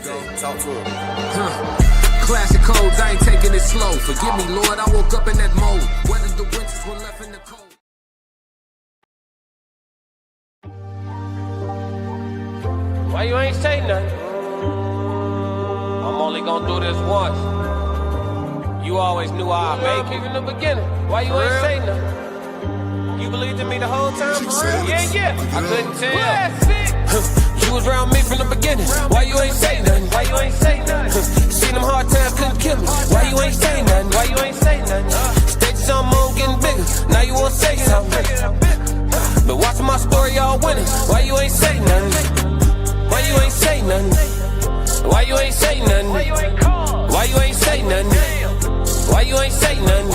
Talk to him. Classic codes, I ain't taking it slow. Forgive me, Lord, I woke up in that mode. Whether the winters were left in the cold. Why you ain't say nothing? I'm only gonna do this once. You always knew I'd make it in the beginning. Why you ain't say nothing? You believed in me the whole time, for real? Yeah. I couldn't tell. You was around me from the beginning. Why you ain't say nothing? Why you ain't say nothing? Seen them hard times, couldn't kill me. Why you ain't say nothing? Why you ain't say nothing? Stages I'm on getting bigger. Now you wanna say something. But watching my story, all winning. Why you ain't say nothing? Why you ain't say nothing? Why you ain't say nothing? Why you ain't call? Why you ain't say nothing? Why you ain't say nothing?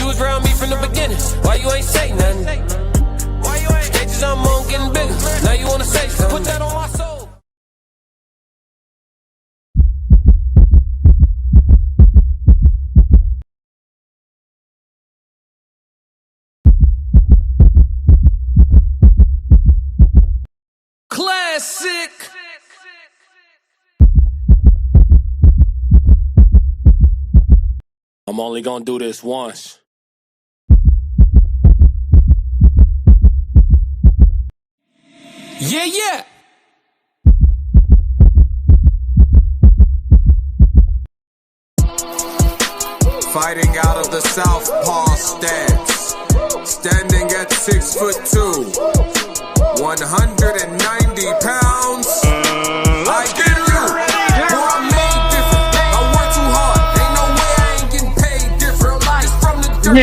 You was around me from the beginning. Why you ain't say nothing? Why you ain't? Stages I'm on getting bigger. Now you wanna say something? Put that on my soul. Classic. I'm only gonna do this once. Yeah. Fighting out of the southpaw stance, standing at 6'2", 190 pounds. I get you. Boy, I'm made different. I work too hard. Ain't no way I ain't getting paid different. It's from the dirt.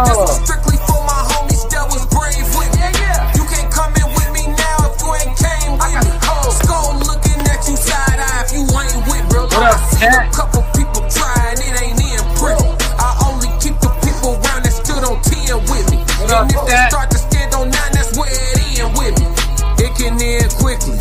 This was strictly for my homies that was brave with me. You can't come in with me now if you ain't came with me. Skull looking at you side eye if you ain't with me. I see a couple people trying, it ain't in pretty. I only keep the people around that stood on 10 with me. And if they start to stand on 9, that's where it end with me. It can end quickly.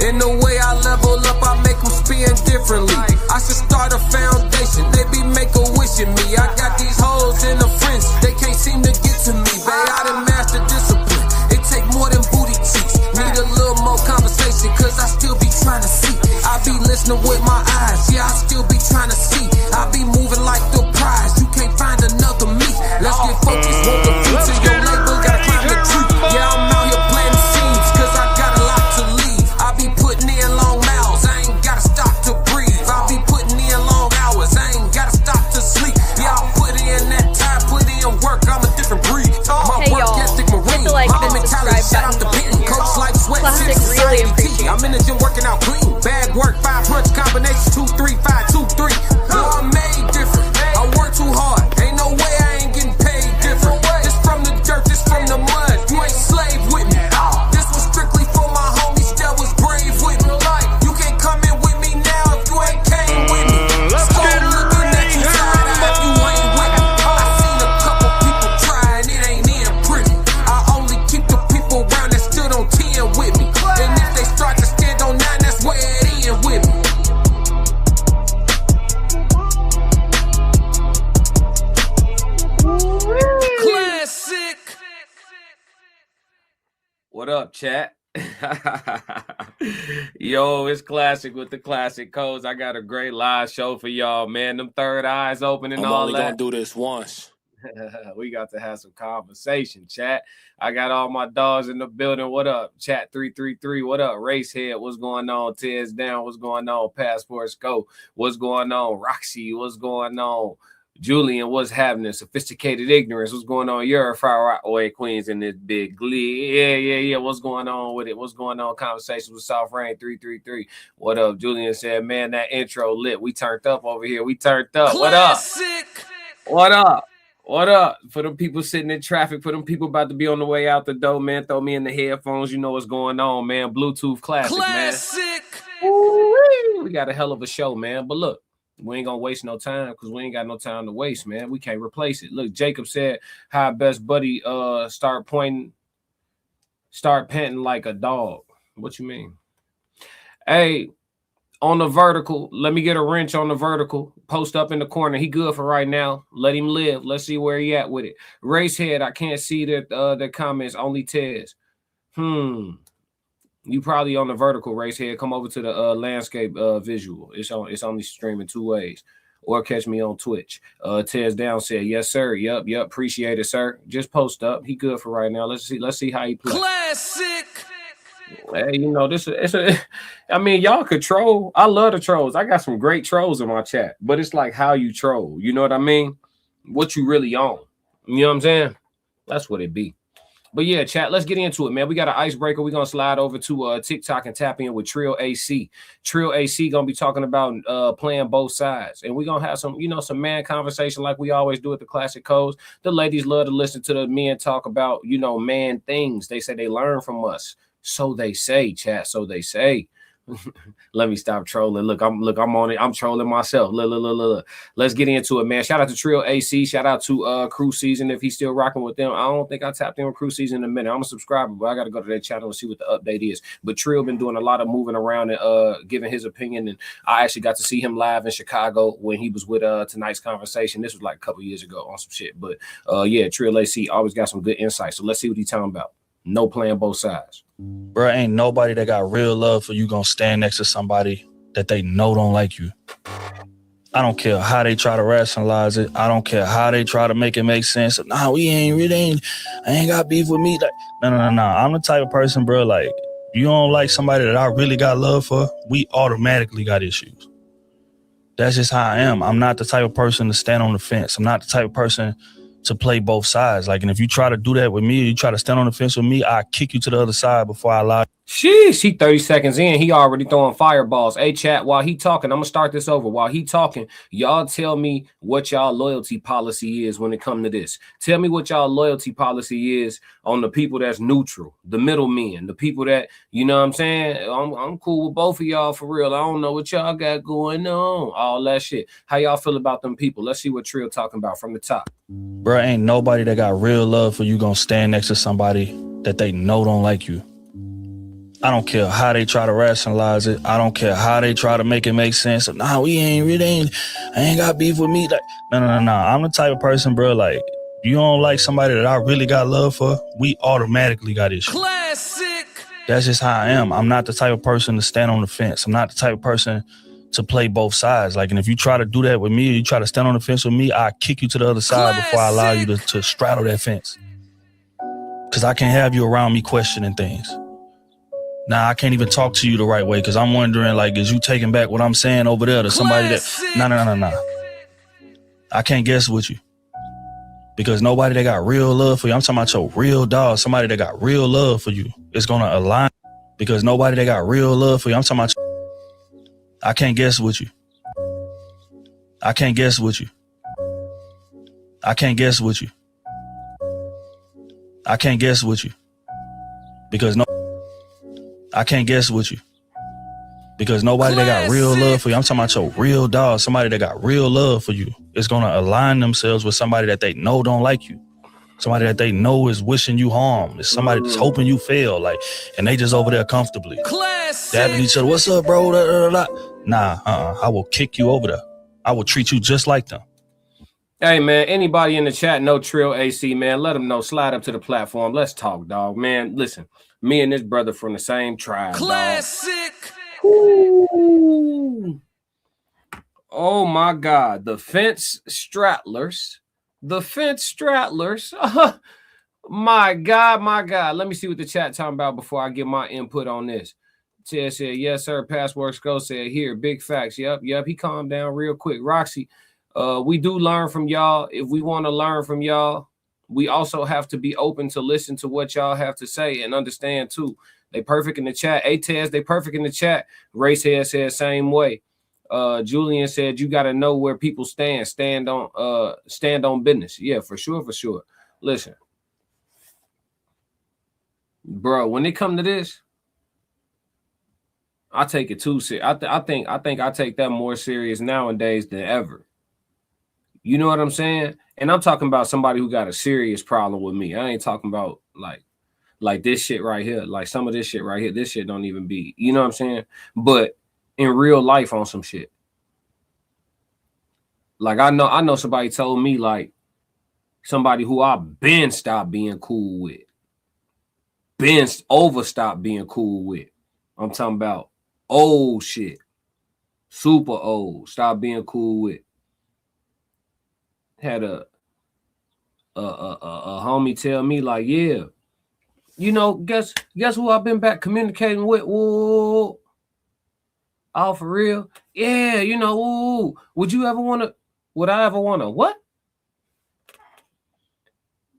In the way I level up, I make them spin differently. I should start a foundation. They be make a wish in me. I got these hoes in the frenzy. They can't seem to get to me. Babe, I done mastered discipline. It take more than booty cheeks. Need a little more conversation, cause I still be trying to see. I be listening with my eyes. Yeah, I still be trying to see. I be moving like the prize. You can't find another me. Let's get focused. Want the future, your label gotta climb the tree. Yeah, I'm out here planting seeds, cause I got a lot to leave. I be putting in long miles, I ain't gotta stop to breathe. I be putting in long hours, I ain't gotta stop to sleep. Yeah, I put in that time, put in work, I'm a different breed. My work ethic marine, my mentality, shout out to Peyton. Coach like sweat, city society teaching. I'm in the gym working out clean. Bag work, 5 punch combinations, 2, 3, 5, 2, 3. Boy, I'm made different. I work too hard. Ain't no way I ain't getting paid different. This from the dirt, this from the mud. You ain't slave with me. This was strictly for my homies that was brave with me. You can't come in with me now if you ain't came with me. Skull looking at you side eye if you ain't with me. I seen a couple people trying, it ain't in pretty. I only keep the people around that stood on 10 with me. And if they start to stand on 9, that's where it end with me. Classic. What up, chat? Yo, it's Classic with the Classic Codes. I got a great live show for y'all, man. Them third eyes open and all that. I'm only gonna do this once. We got to have some conversation, chat. I got all my dogs in the building. What up? Chat 333. What up? Racehead. What's going on? Tez Down. What's going on? Passports Go. What's going on? Roxy. What's going on? Julian, what's happening? Sophisticated Ignorance. What's going on? You're a Fire Away Queens in this big glee. Yeah. What's going on with it? What's going on? Conversations with South Rain 333. What up? Julian said, man, that intro lit. We turned up over here. We turned up. Classic. What up? What up? For them people sitting in traffic, for them people about to be on the way out the door, man, throw me in the headphones. You know what's going on, man. Bluetooth Classic, man. We got a hell of a show, man. But look, we ain't gonna waste no time because we ain't got no time to waste, man. We can't replace it. Look, Jacob said, "Hi, best buddy. Start panting like a dog." What you mean? Hey, on the vertical, let me get a wrench on the vertical. Post up in the corner. He good for right now. Let him live. Let's see where he at with it. Racehead, I can't see that the comments. Only Tez. You probably on the vertical race here. Come over to the landscape visual. It's only streaming 2 ways. Or catch me on Twitch. Tez Down said, yes, sir. Yep. Appreciate it, sir. Just post up. He good for right now. Let's see how he plays. Classic. Hey, you know, I mean, y'all could troll. I love the trolls. I got some great trolls in my chat, but it's like how you troll. You know what I mean? What you really on. You know what I'm saying? That's what it be. But yeah, chat, let's get into it, man. We got an icebreaker. We're going to slide over to TikTok and tap in with Trill AC. Trill AC going to be talking about playing both sides. And we're going to have some, you know, some man conversation like we always do at the Classic Codes. The ladies love to listen to the men talk about, you know, man things. They say they learn from us. So they say, chat. So they say. Let me stop trolling. Look, I'm on it. I'm trolling myself. Look. Let's get into it, man. Shout out to Trill AC. Shout out to Crew Season if he's still rocking with them. I don't think I tapped in with Crew Season in a minute. I'm a subscriber, but I got to go to their channel and see what the update is. But Trill been doing a lot of moving around and giving his opinion. And I actually got to see him live in Chicago when he was with Tonight's Conversation. This was like a couple years ago on some shit. But yeah, Trill AC always got some good insight. So let's see what he's talking about. No playing both sides. Bro, ain't nobody that got real love for you gonna stand next to somebody that they know don't like you. I don't care how they try to rationalize it. I don't care how they try to make it make sense. Nah, I ain't got beef with me. Like, no. I'm the type of person, bro, like, you don't like somebody that I really got love for, we automatically got issues. That's just how I am. I'm not the type of person to stand on the fence. I'm not the type of person to play both sides. Like, and if you try to do that with me, you try to stand on the fence with me, I kick you to the other side before I allow you. Sheesh, he 30 seconds in. He already throwing fireballs. Hey, chat, while he talking, I'm going to start this over. While he talking, y'all tell me what y'all loyalty policy is when it comes to this. Tell me what y'all loyalty policy is on the people that's neutral, the middlemen, the people that, you know what I'm saying? I'm cool with both of y'all for real. I don't know what y'all got going on. All that shit. How y'all feel about them people? Let's see what Trill talking about from the top. Bro, ain't nobody that got real love for you gonna stand next to somebody that they know don't like you. I don't care how they try to rationalize it. I don't care how they try to make it make sense. Nah, I ain't got beef with me. Like, no. I'm the type of person, bro, like, you don't like somebody that I really got love for, we automatically got issues. Classic. That's just how I am. I'm not the type of person to stand on the fence. I'm not the type of person to play both sides. Like, and if you try to do that with me, you try to stand on the fence with me, I kick you to the other side before I allow you to straddle that fence. Because I can't have you around me questioning things. Now, I can't even talk to you the right way because I'm wondering, like, is you taking back what I'm saying over there to somebody that... No. I can't guess with you. Because nobody that got real love for you, I'm talking about your real dog, somebody that got real love for you, is going to align. Because nobody that got real love for you, I'm talking about... I can't guess with you. I can't guess with you. I can't guess with you. I can't guess with you. Because no... I can't guess with you. Because nobody that got real love for you, I'm talking about your real dog, somebody that got real love for you, is going to align themselves with somebody that they know don't like you. Somebody that they know is wishing you harm. It's somebody that's hoping you fail. Like, and they just over there comfortably. Dabbing each other. What's up, bro? Nah, I will kick you over there. I will treat you just like them. Hey, man, anybody in the chat know Trill AC, man, let them know. Slide up to the platform. Let's talk, dog. Man, listen, me and this brother from the same tribe, Classic. Ooh. Oh, my God. The fence strattlers. My God. Let me see what the chat talking about before I get my input on this. Ted said, yes, sir. Password Skull said, here, big facts. Yep. He calmed down real quick. Roxy, we do learn from y'all. If we want to learn from y'all, we also have to be open to listen to what y'all have to say and understand, too. They perfect in the chat. Tez, they perfect in the chat. Racehead said same way. Julian said, you got to know where people stand. Stand on business. Yeah, for sure. Listen. Bro, when it come to this, I take it too serious. I think I take that more serious nowadays than ever. You know what I'm saying? And I'm talking about somebody who got a serious problem with me. I ain't talking about like this shit right here. Like some of this shit right here. This shit don't even be, you know what I'm saying? But in real life on some shit. Like I know somebody told me, like, somebody who I've been stopped being cool with. Been stopped being cool with. I'm talking about old shit. Super old. Stop being cool with. Had a homie tell me like, yeah, you know, guess who I've been back communicating with? Whoa. Oh, for real? Yeah, you know, ooh, would I ever want to what?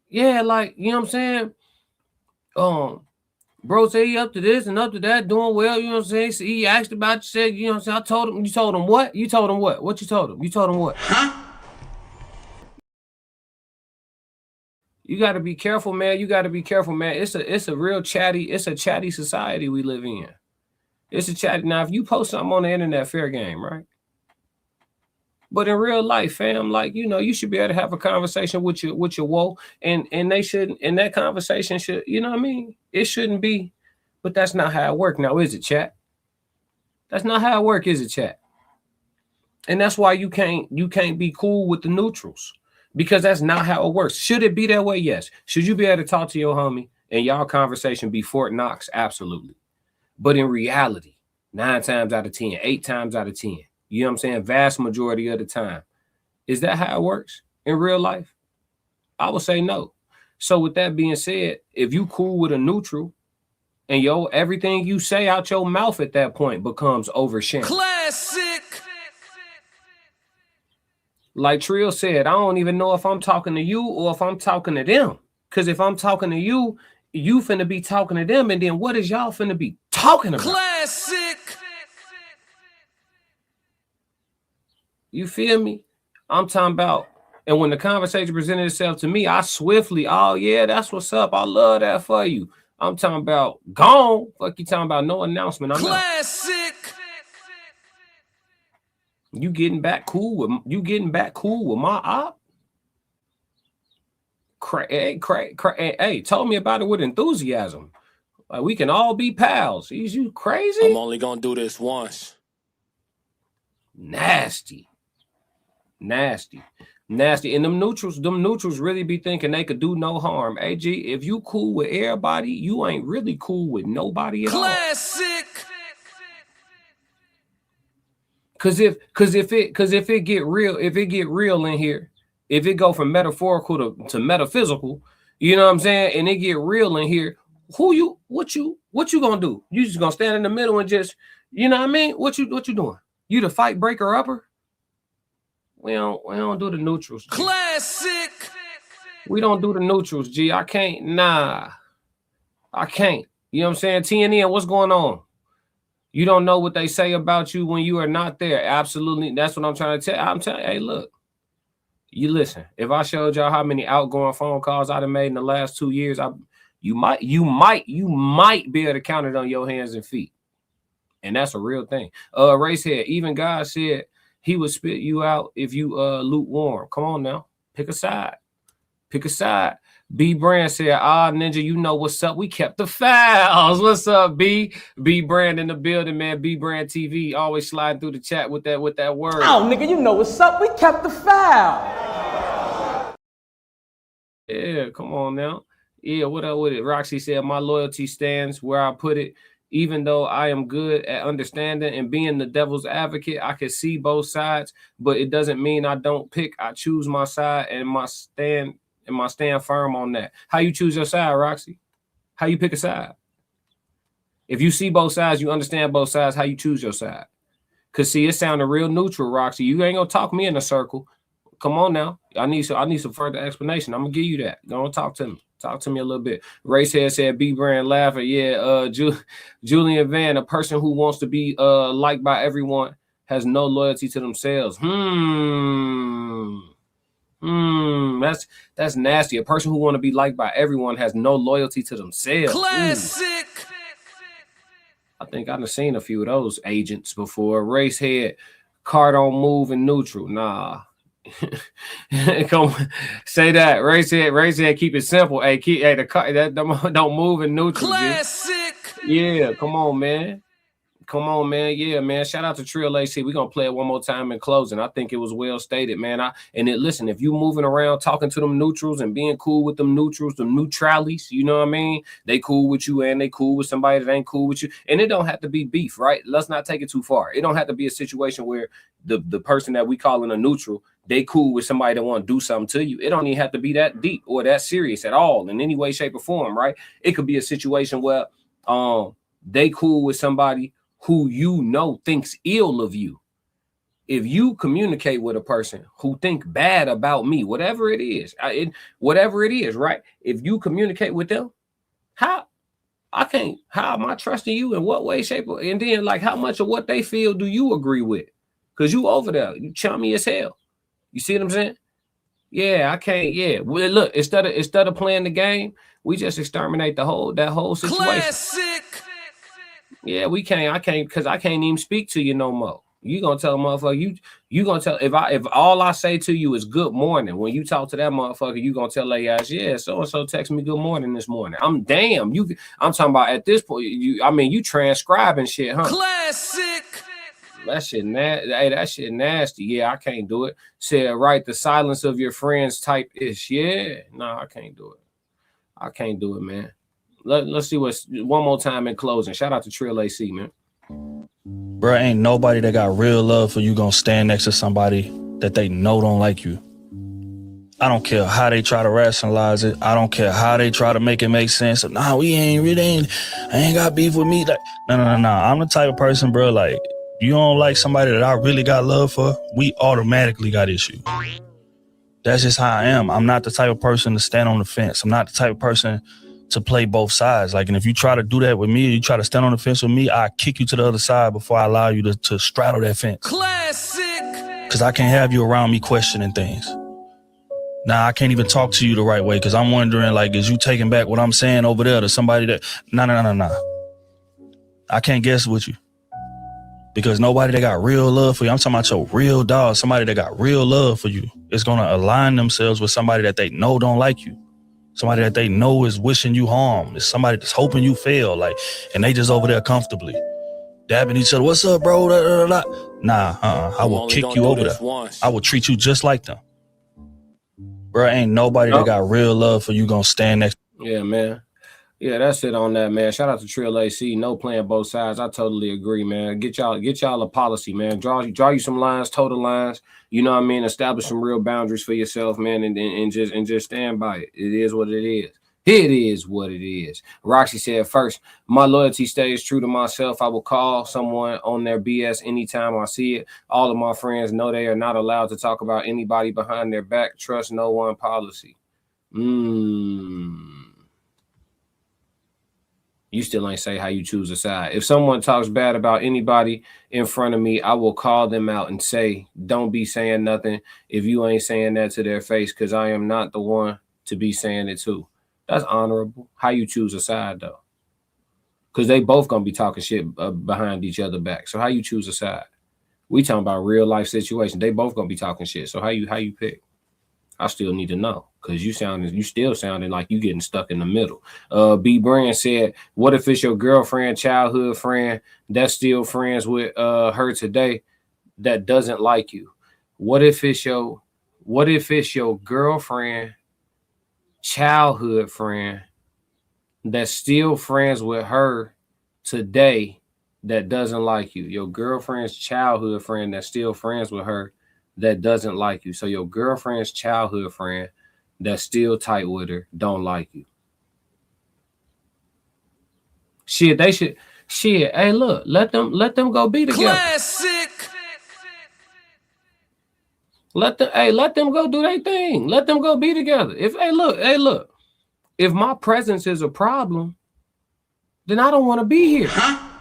Yeah, like, you know what I'm saying? Bro say he up to this and up to that, doing well, you know what I'm saying? So he asked about you, said, you know what I'm saying? I told him, you told him what? You told him what? What you told him? You told him what? Huh? You got to be careful, man. You got to be careful, man. It's a real chatty society we live in. It's a chatty. Now, if you post something on the internet, fair game, right? But in real life, fam, like, you know, you should be able to have a conversation with your woe, and they shouldn't, and that conversation should, you know what I mean? It shouldn't be, but that's not how it works. Now, is it, chat? That's not how it works, is it, chat? And that's why you can't be cool with the neutrals, because that's not how it works. Should it be that way? Yes. Should you be able to talk to your homie and y'all conversation be Fort Knox? Absolutely. But in reality, 9 times out of 10, 8 times out of 10, you know what I'm saying? Vast majority of the time. Is that how it works in real life? I would say no. So with that being said, if you cool with a neutral and everything you say out your mouth at that point becomes oversharing. Classic. Like Trill said, I don't even know if I'm talking to you or if I'm talking to them. Because if I'm talking to you, you finna be talking to them. And then what is y'all finna be talking about? Classic. You feel me? I'm talking about, and when the conversation presented itself to me, I swiftly, oh yeah, that's what's up. I love that for you. I'm talking about gone. Fuck you talking about no announcement. I'm classic. You getting back cool with my op? Hey, told me about it with enthusiasm. Like, we can all be pals. Is you crazy? I'm only gonna do this once. Nasty. And them neutrals really be thinking they could do no harm. AG, if you cool with everybody, you ain't really cool with nobody at all. Classic. Cause if it get real in here, if it go from metaphorical to metaphysical, you know what I'm saying, and it get real in here, what you gonna do? You just gonna stand in the middle and just, you know what I mean? What you doing? You the fight breaker upper? We don't do the neutrals. G. Classic. We don't do the neutrals, G. I can't. Nah. I can't. You know what I'm saying? TNN, what's going on? You don't know what they say about you when you are not there. Absolutely. That's what I'm trying to tell you. I'm telling you, hey, look. You listen. If I showed y'all how many outgoing phone calls I've made in the last 2 years, you might be able to count it on your hands and feet. And that's a real thing. Racehead, even God said he would spit you out if you lukewarm. Come on now. Pick a side. B Brand said, Ninja, you know what's up. We kept the fouls. What's up, B? B Brand in the building, man. B Brand TV always sliding through the chat with that word. Oh, nigga, you know what's up. We kept the foul. Yeah, come on now. Yeah, what up with it? Roxy said, my loyalty stands where I put it. Even though I am good at understanding and being the devil's advocate, I can see both sides, but it doesn't mean I don't pick. I choose my side and my stand firm on that. How you choose your side, Roxy? How you pick a side? If you see both sides, you understand both sides, how you choose your side. Cause see, it sounded real neutral, Roxy. You ain't gonna talk me in a circle. Come on now. I need some further explanation. I'm gonna give you that. Go on, talk to me. Talk to me a little bit. Racehead said, B Brand laughing. Yeah, Julian Van, a person who wants to be liked by everyone has no loyalty to themselves. That's nasty. A person who want to be liked by everyone has no loyalty to themselves. Classic. I think I've seen a few of those agents before. Racehead, car don't move in neutral. Nah. Come say that. Racehead, keep it simple. The car that don't move in neutral. Classic. Yeah, come on, man. Come on, man. Yeah, man. Shout out to Trill AC. We're gonna play it one more time in closing. I think it was well stated, man. Listen, if you moving around talking to them neutrals and being cool with them neutrals, them neutralities, you know what I mean? They cool with you and they cool with somebody that ain't cool with you. And it don't have to be beef, right? Let's not take it too far. It don't have to be a situation where the person that we calling a neutral, they cool with somebody that want to do something to you. It don't even have to be that deep or that serious at all in any way, shape, or form, right? It could be a situation where they cool with somebody who you know thinks ill of you. If you communicate with a person who think bad about me, whatever it is, right? If you communicate with them, how am I trusting you in what way, shape, and then like how much of what they feel do you agree with? Because you over there, you chummy as hell. You see what I'm saying? Yeah, I can't. Yeah, well, look, instead of playing the game, we just exterminate that whole situation. Classic. Yeah, we can't. I can't because I can't even speak to you no more. You gonna tell a motherfucker you gonna tell if all I say to you is good morning. When you talk to that motherfucker, you gonna tell their ass, yeah, so and so text me good morning this morning. I'm talking about at this point. You transcribing shit, huh? Classic. That shit nasty. Hey, that shit nasty. Yeah, I can't do it. Said right, the silence of your friends type ish. Yeah, no, I can't do it. I can't do it, man. Let's see what's one more time in closing. Shout out to Trill AC, man. Bro, ain't nobody that got real love for you gonna stand next to somebody that they know don't like you. I don't care how they try to rationalize it. I don't care how they try to make it make sense. Nah, I ain't got beef with me. Like, no. I'm the type of person, bro, like, you don't like somebody that I really got love for, we automatically got issues. That's just how I am. I'm not the type of person to stand on the fence. I'm not the type of person to play both sides. Like, and if you try to do that with me, you try to stand on the fence with me, I kick you to the other side before I allow you to straddle that fence. Classic. Because I can't have you around me questioning things. Nah, I can't even talk to you the right way because I'm wondering, like, is you taking back what I'm saying over there to somebody that... Nah. I can't guess with you. Because nobody that got real love for you, I'm talking about your real dog, somebody that got real love for you, is going to align themselves with somebody that they know don't like you. Somebody that they know is wishing you harm. It's somebody that's hoping you fail, like, and they just over there comfortably dabbing each other. What's up, bro? Nah, I will kick you over there. I will treat you just like them. Bro, ain't nobody that got real love for you gonna stand next. Yeah, man. Yeah, that's it on that, man. Shout out to Trill AC. No playing both sides. I totally agree, man. Get y'all a policy, man. Draw you some lines, total lines. You know what I mean? Establish some real boundaries for yourself, man, and just stand by it. It is what it is. It is what it is. Roxy said, first, my loyalty stays true to myself. I will call someone on their BS anytime I see it. All of my friends know they are not allowed to talk about anybody behind their back. Trust no one policy. You still ain't say how you choose a side. If someone talks bad about anybody in front of me, I will call them out and say, don't be saying nothing if you ain't saying that to their face, because I am not the one to be saying it to. That's honorable. How you choose a side, though? Because they both going to be talking shit behind each other back. So how you choose a side? We talking about real life situation. They both going to be talking shit. So how you pick? I still need to know, because you still sounding like you getting stuck in the middle. B Brand said, what if it's your girlfriend, childhood friend that's still friends with her today that doesn't like you? What if it's your girlfriend, childhood friend that's still friends with her today that doesn't like you? Your girlfriend's childhood friend that's still friends with her that doesn't like you. So your girlfriend's childhood friend that's still tight with her don't like you. Shit, they should. Shit, hey, look, let them go be together. Classic. Let them go do their thing. Let them go be together. Look, if my presence is a problem, then I don't want to be here. Huh?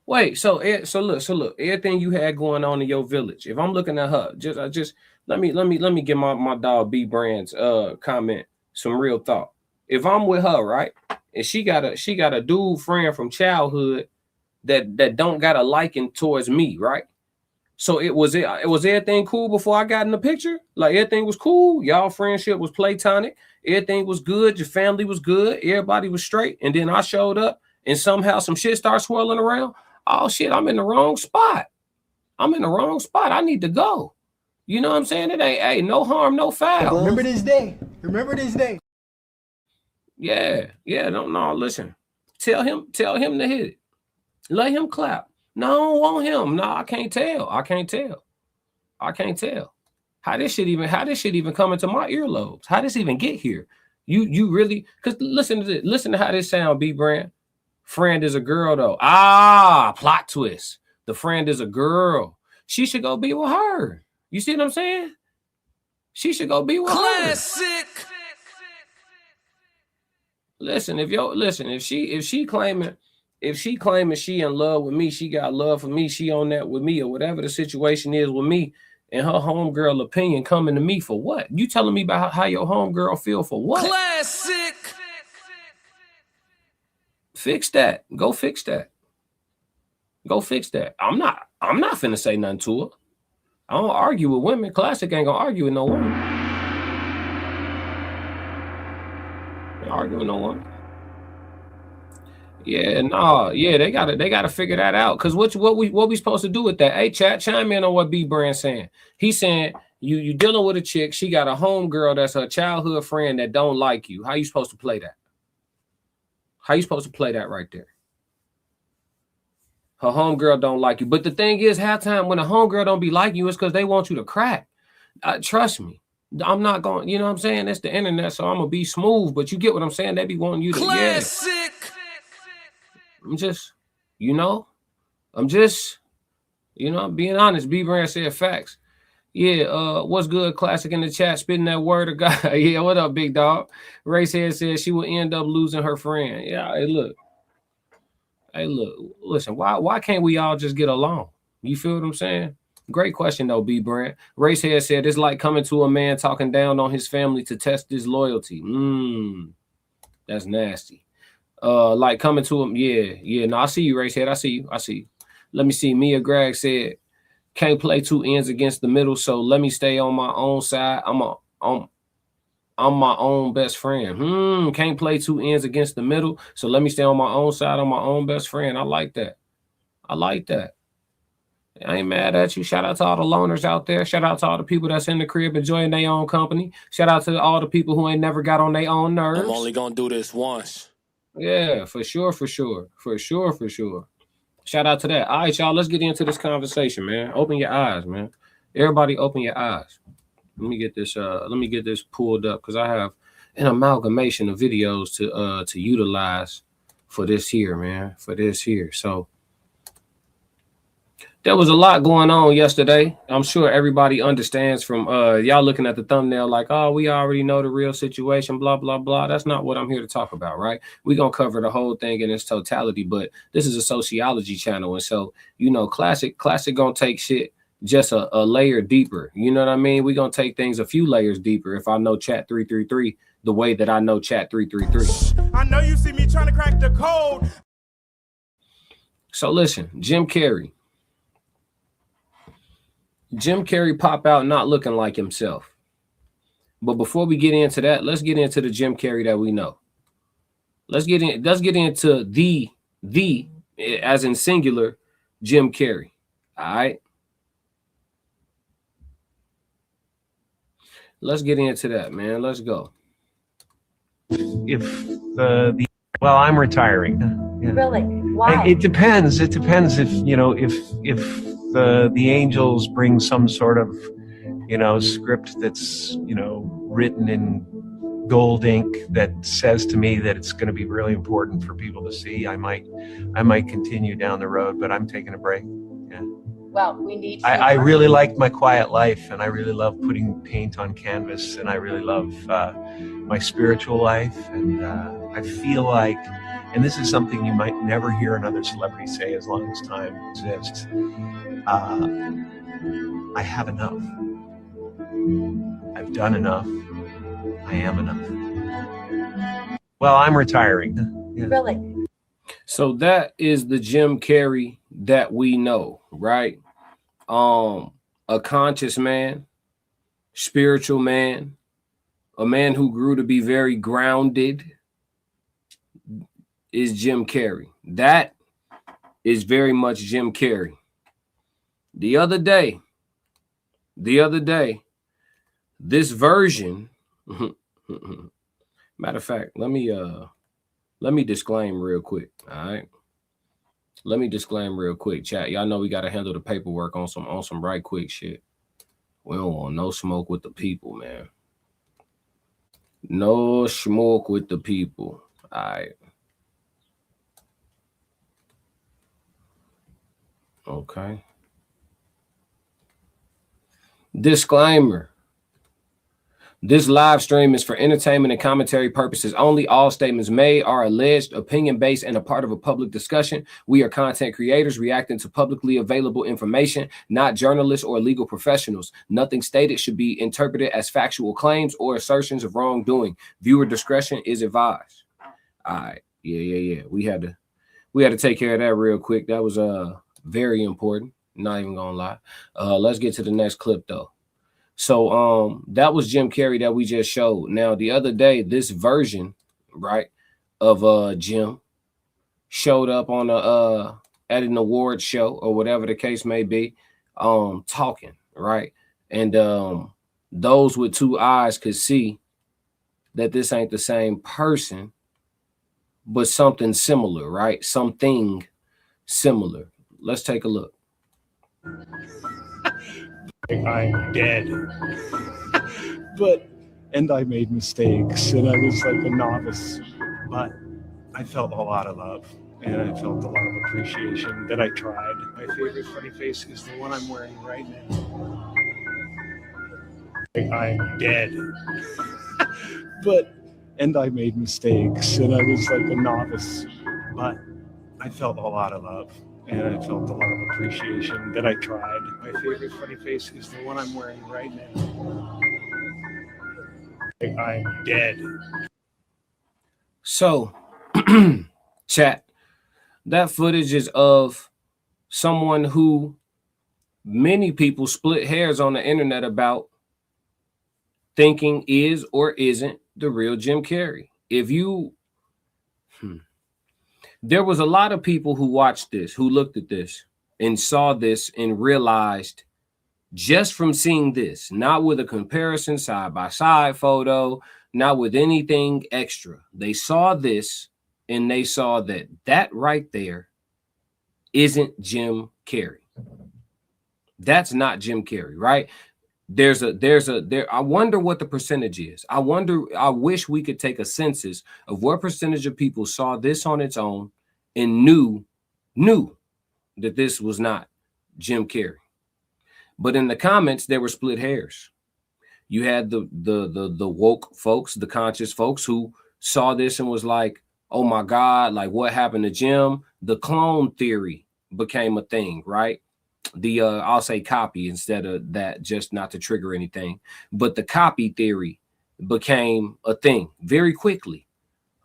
Wait, so look, everything you had going on in your village. If I'm looking at her, just let me get my dog B Brand's comment some real thought. If I'm with her, right, and she got a dude friend from childhood that don't got a liking towards me, right? So it was everything cool before I got in the picture? Like everything was cool. Y'all friendship was platonic. Everything was good. Your family was good. Everybody was straight. And then I showed up and somehow some shit started swirling around. Oh shit, I'm in the wrong spot. I'm in the wrong spot. I need to go. You know what I'm saying? It ain't, hey, no harm, no foul. Remember this day. Remember this day. Yeah. No, listen. Tell him to hit it. Let him clap. No, I don't want him. No, I can't tell. How this shit even come into my earlobes? How this even get here? You really, because listen to this. Listen to how this sound, B Brand. Friend is a girl though. Ah, plot twist. The friend is a girl. She should go be with her. You see what I'm saying? She should go be with Classic. her. Listen, if she claiming she in love with me, she got love for me, she on that with me, or whatever the situation is with me, and her homegirl opinion coming to me for what? You telling me about how your homegirl feel for what? Classic. Fix that. Go fix that. I'm not finna say nothing to her. I don't argue with women. Classic ain't gonna argue with no woman. Ain't argue with no woman. Yeah, nah, yeah, they gotta figure that out. Cause what we supposed to do with that? Hey, chat, chime in on what B Brand saying. He's saying you dealing with a chick, she got a homegirl that's her childhood friend that don't like you. How you supposed to play that? How you supposed to play that right there? Her homegirl don't like you. But the thing is, halftime when a homegirl don't be like you, it's because they want you to crack. Trust me. I'm not going, you know what I'm saying? It's the internet, so I'm going to be smooth. But you get what I'm saying? They be wanting you to, Classic. Yeah. I'm just being honest. B Brand said facts. Yeah, what's good? Classic in the chat, spitting that word of God. Yeah, what up, big dog? Racehead said she will end up losing her friend. Yeah, hey, look, listen, why can't we all just get along? You feel what I'm saying? Great question, though, B Brand. Racehead said it's like coming to a man talking down on his family to test his loyalty. That's nasty. Like coming to him, yeah. No, I see you, Racehead. I see you. Let me see. Mia Gregg said, can't play two ends against the middle, so let me stay on my own side. I'm my own best friend. Can't play two ends against the middle, so let me stay on my own side. I'm my own best friend. I like that. I ain't mad at you. Shout out to all the loners out there. Shout out to all the people that's in the crib enjoying their own company. Shout out to all the people who ain't never got on their own nerves. I'm only gonna do this once. Yeah, for sure. Shout out to that. All right, y'all, let's get into this conversation, man. Open your eyes, man. Everybody open your eyes. Let me get this pulled up because I have an amalgamation of videos to utilize for this here, man. So there was a lot going on yesterday. I'm sure everybody understands from y'all looking at the thumbnail like, oh, we already know the real situation, blah, blah, blah. That's not what I'm here to talk about, right? We're going to cover the whole thing in its totality, but this is a sociology channel. And so, classic going to take shit just a layer deeper. You know what I mean? We're going to take things a few layers deeper if I know chat 333 the way that I know chat 333. I know you see me trying to crack the code. So listen, Jim Carrey pop out not looking like himself. But before we get into that, let's get into the Jim Carrey that we know. Let's get into the as in singular Jim Carrey. All right. Let's get into that, man. Let's go. Well, I'm retiring. Yeah. Really? Why? It depends. It depends if the angels bring some sort of, script that's, written in gold ink that says to me that it's going to be really important for people to see. I might continue down the road, but I'm taking a break. Yeah. Well, we need. I really like my quiet life, and I really love putting paint on canvas, and I really love my spiritual life, and I feel like, and this is something you might never hear another celebrity say as long as time exists, I have enough. I've done enough. I am enough. Well, I'm retiring. Yeah. Really? So that is the Jim Carrey that we know, right? a conscious man, spiritual man, a man who grew to be very grounded is Jim Carrey. That is very much Jim Carrey. The other day, this version, matter of fact, let me disclaim real quick. All right. Let me disclaim real quick, chat. Y'all know we got to handle the paperwork on some right quick shit. We don't want no smoke with the people, man. No smoke with the people. All right. Okay. Disclaimer. This live stream is for entertainment and commentary purposes only. All statements made are alleged, opinion-based, and a part of a public discussion. We are content creators reacting to publicly available information, not journalists or legal professionals. Nothing stated should be interpreted as factual claims or assertions of wrongdoing. Viewer discretion is advised. All right. Yeah. We had to take care of that real quick. That was very important. Not even gonna lie. Let's get to the next clip though. So that was Jim Carrey that we just showed. Now the other day, this version, right, of Jim showed up on at an award show or whatever the case may be, talking, right? And those with two eyes could see that this ain't the same person, but something similar, right? Something similar. Let's take a look. I'm dead. And I made mistakes, and I was like a novice, but I felt a lot of love, and I felt a lot of appreciation that I tried. My favorite funny face is the one I'm wearing right now. I'm dead. And I made mistakes, and I was like a novice, but I felt a lot of love. And I felt a lot of appreciation that I tried. My favorite funny face is the one I'm wearing right now. I'm dead. So, chat, that footage is of someone who many people split hairs on the internet about thinking is or isn't the real Jim Carrey. There was a lot of people who watched this, who looked at this and saw this and realized just from seeing this, not with a comparison side-by-side photo, not with anything extra. They saw this and they saw that right there isn't Jim Carrey. That's not Jim Carrey, right? I wonder what the percentage is. I wish we could take a census of what percentage of people saw this on its own and knew that this was not Jim Carrey. But in the comments, there were split hairs. You had the woke folks, the conscious folks who saw this and was like, oh my God, like what happened to Jim? The clone theory became a thing, right? I'll say copy instead of that, just not to trigger anything. But the copy theory became a thing very quickly.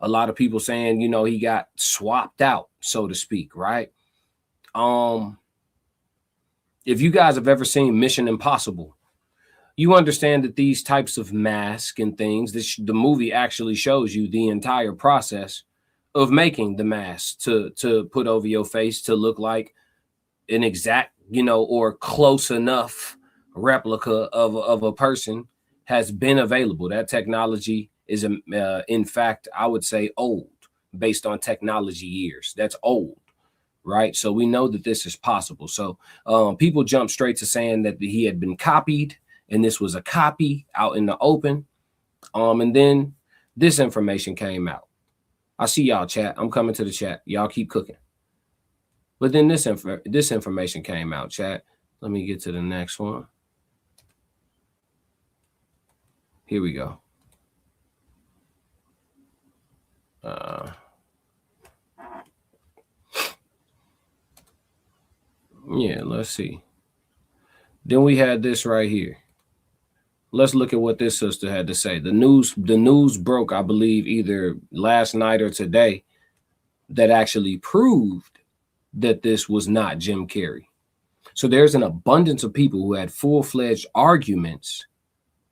A lot of people saying, he got swapped out, so to speak, right? If you guys have ever seen Mission Impossible, you understand that these types of masks and things, the movie actually shows you the entire process of making the mask to put over your face to look like an exact, or close enough replica of a person has been available. That technology is, in fact, I would say old based on technology years. That's old, right? So we know that this is possible. So people jump straight to saying that he had been copied and this was a copy out in the open. And then this information came out. I see y'all, chat. I'm coming to the chat. Y'all keep cooking. But then this information came out, chat. Let me get to the next one. Here we go. Yeah, let's see. Then we had this right here. Let's look at what this sister had to say. The news broke, I believe, either last night or today, that actually proved that this was not Jim Carrey. So there's an abundance of people who had full-fledged arguments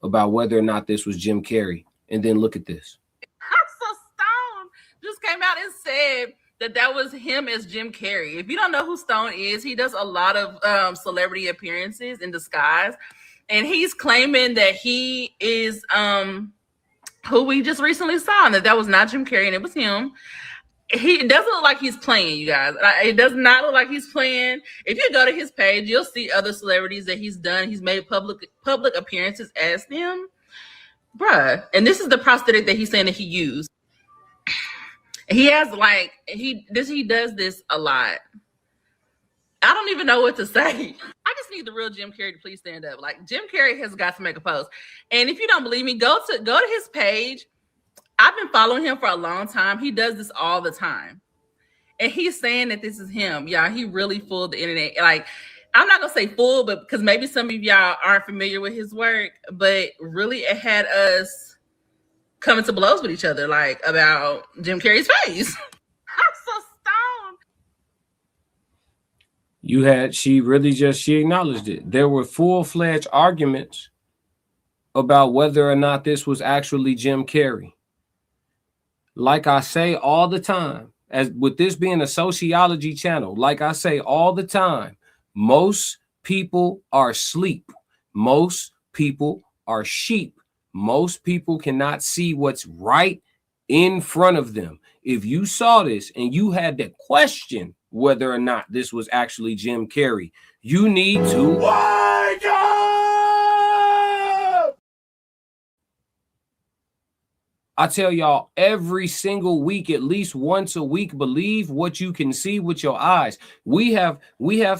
about whether or not this was Jim Carrey. And then look at this. So Stone just came out and said that was him as Jim Carrey. If you don't know who Stone is, he does a lot of celebrity appearances in disguise. And he's claiming that he is who we just recently saw, and that was not Jim Carrey, and it was him. It doesn't look like he's playing, you guys. It does not look like he's playing. If you go to his page, you'll see other celebrities that he's done. He's made public appearances as them. Bruh. And this is the prosthetic that he's saying that he used. He has he does this a lot. I don't even know what to say. I just need the real Jim Carrey to please stand up. Like, Jim Carrey has got to make a post. And if you don't believe me, go to his page. I've been following him for a long time. He does this all the time. And he's saying that this is him. Yeah, he really fooled the internet. Like, I'm not going to say fool, but because maybe some of y'all aren't familiar with his work, but really it had us coming to blows with each other, like, about Jim Carrey's face. I'm so stoned. She acknowledged it. There were full-fledged arguments about whether or not this was actually Jim Carrey. Like I say all the time, as with this being a sociology channel, like I say all the time, most people are asleep. Most people are sheep. Most people cannot see what's right in front of them. If you saw this and you had to question whether or not this was actually Jim Carrey, you need to wake up. I tell y'all every single week, at least once a week, believe what you can see with your eyes. We have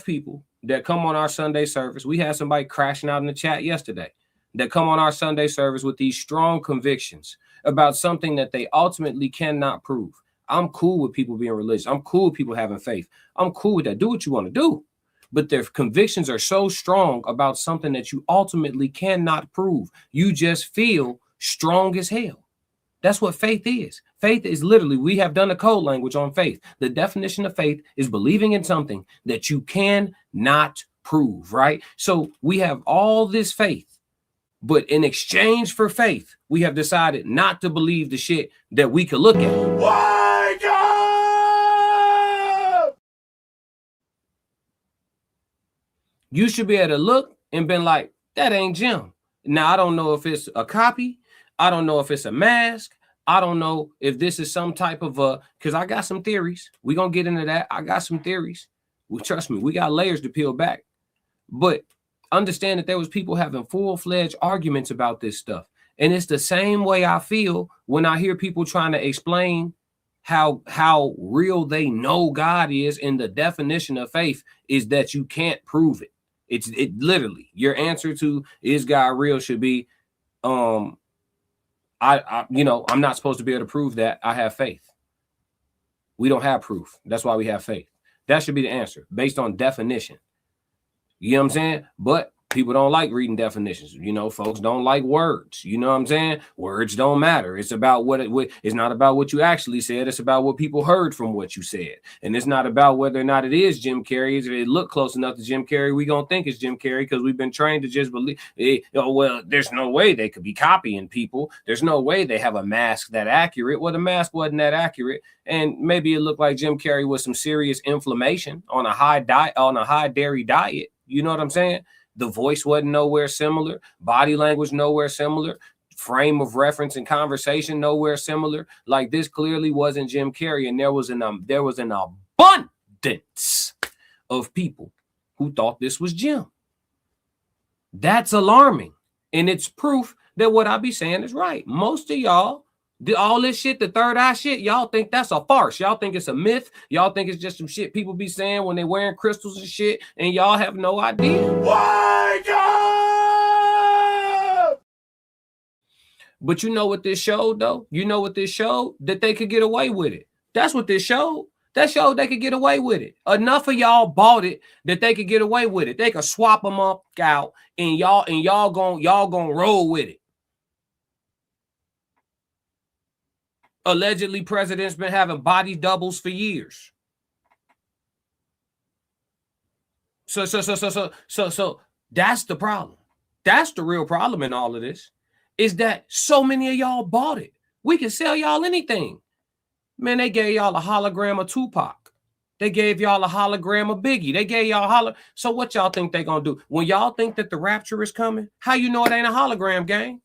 people that come on our Sunday service. We had somebody crashing out in the chat yesterday that come on our Sunday service with these strong convictions about something that they ultimately cannot prove. I'm cool with people being religious. I'm cool with people having faith. I'm cool with that. Do what you want to do. But their convictions are so strong about something that you ultimately cannot prove. You just feel strong as hell. That's what faith is. Faith is literally, we have done a code language on faith. The definition of faith is believing in something that you cannot prove, right? So we have all this faith, but in exchange for faith, we have decided not to believe the shit that we could look at. Wake up! You should be able to look and been like, that ain't Jim. Now, I don't know if it's a copy. I don't know if it's a mask. I don't know if this is some type of because I got some theories. We're going to get into that. I got some theories. Well, trust me, we got layers to peel back. But understand that there was people having full-fledged arguments about this stuff. And it's the same way I feel when I hear people trying to explain how real they know God is, and the definition of faith is that you can't prove it. It literally, your answer to is God real should be, I'm not supposed to be able to prove that I have faith. We don't have proof. That's why we have faith. That should be the answer based on definition. You know what I'm saying? But people don't like reading definitions. You know, folks don't like words. You know what I'm saying? Words don't matter. It's about it's not about what you actually said. It's about what people heard from what you said. And it's not about whether or not it is Jim Carrey. If it look close enough to Jim Carrey, we gonna think it's Jim Carrey because we've been trained to just believe, there's no way they could be copying people. There's no way they have a mask that accurate. Well, the mask wasn't that accurate. And maybe it looked like Jim Carrey with some serious inflammation on a high dairy diet. You know what I'm saying? The voice wasn't nowhere similar. Body language nowhere similar. Frame of reference and conversation nowhere similar. Like, this clearly wasn't Jim Carrey, and there was an abundance of people who thought this was Jim. That's alarming, and it's proof that what I be saying is right. Most of y'all, all this shit, the third eye shit, y'all think that's a farce. Y'all think it's a myth. Y'all think it's just some shit people be saying when they're wearing crystals and shit, and y'all have no idea. Wake up! But you know what this showed, though? You know what this showed? That they could get away with it. That's what this showed. That showed they could get away with it. Enough of y'all bought it that they could get away with it. They could swap them up out, and y'all gonna roll with it. Allegedly, president's been having body doubles for years. So that's the problem. That's the real problem in all of this, is that so many of y'all bought it. We can sell y'all anything. Man, they gave y'all a hologram of Tupac. They gave y'all a hologram of Biggie. They gave y'all So what y'all think they gonna do? When y'all think that the rapture is coming, how you know it ain't a hologram, gang?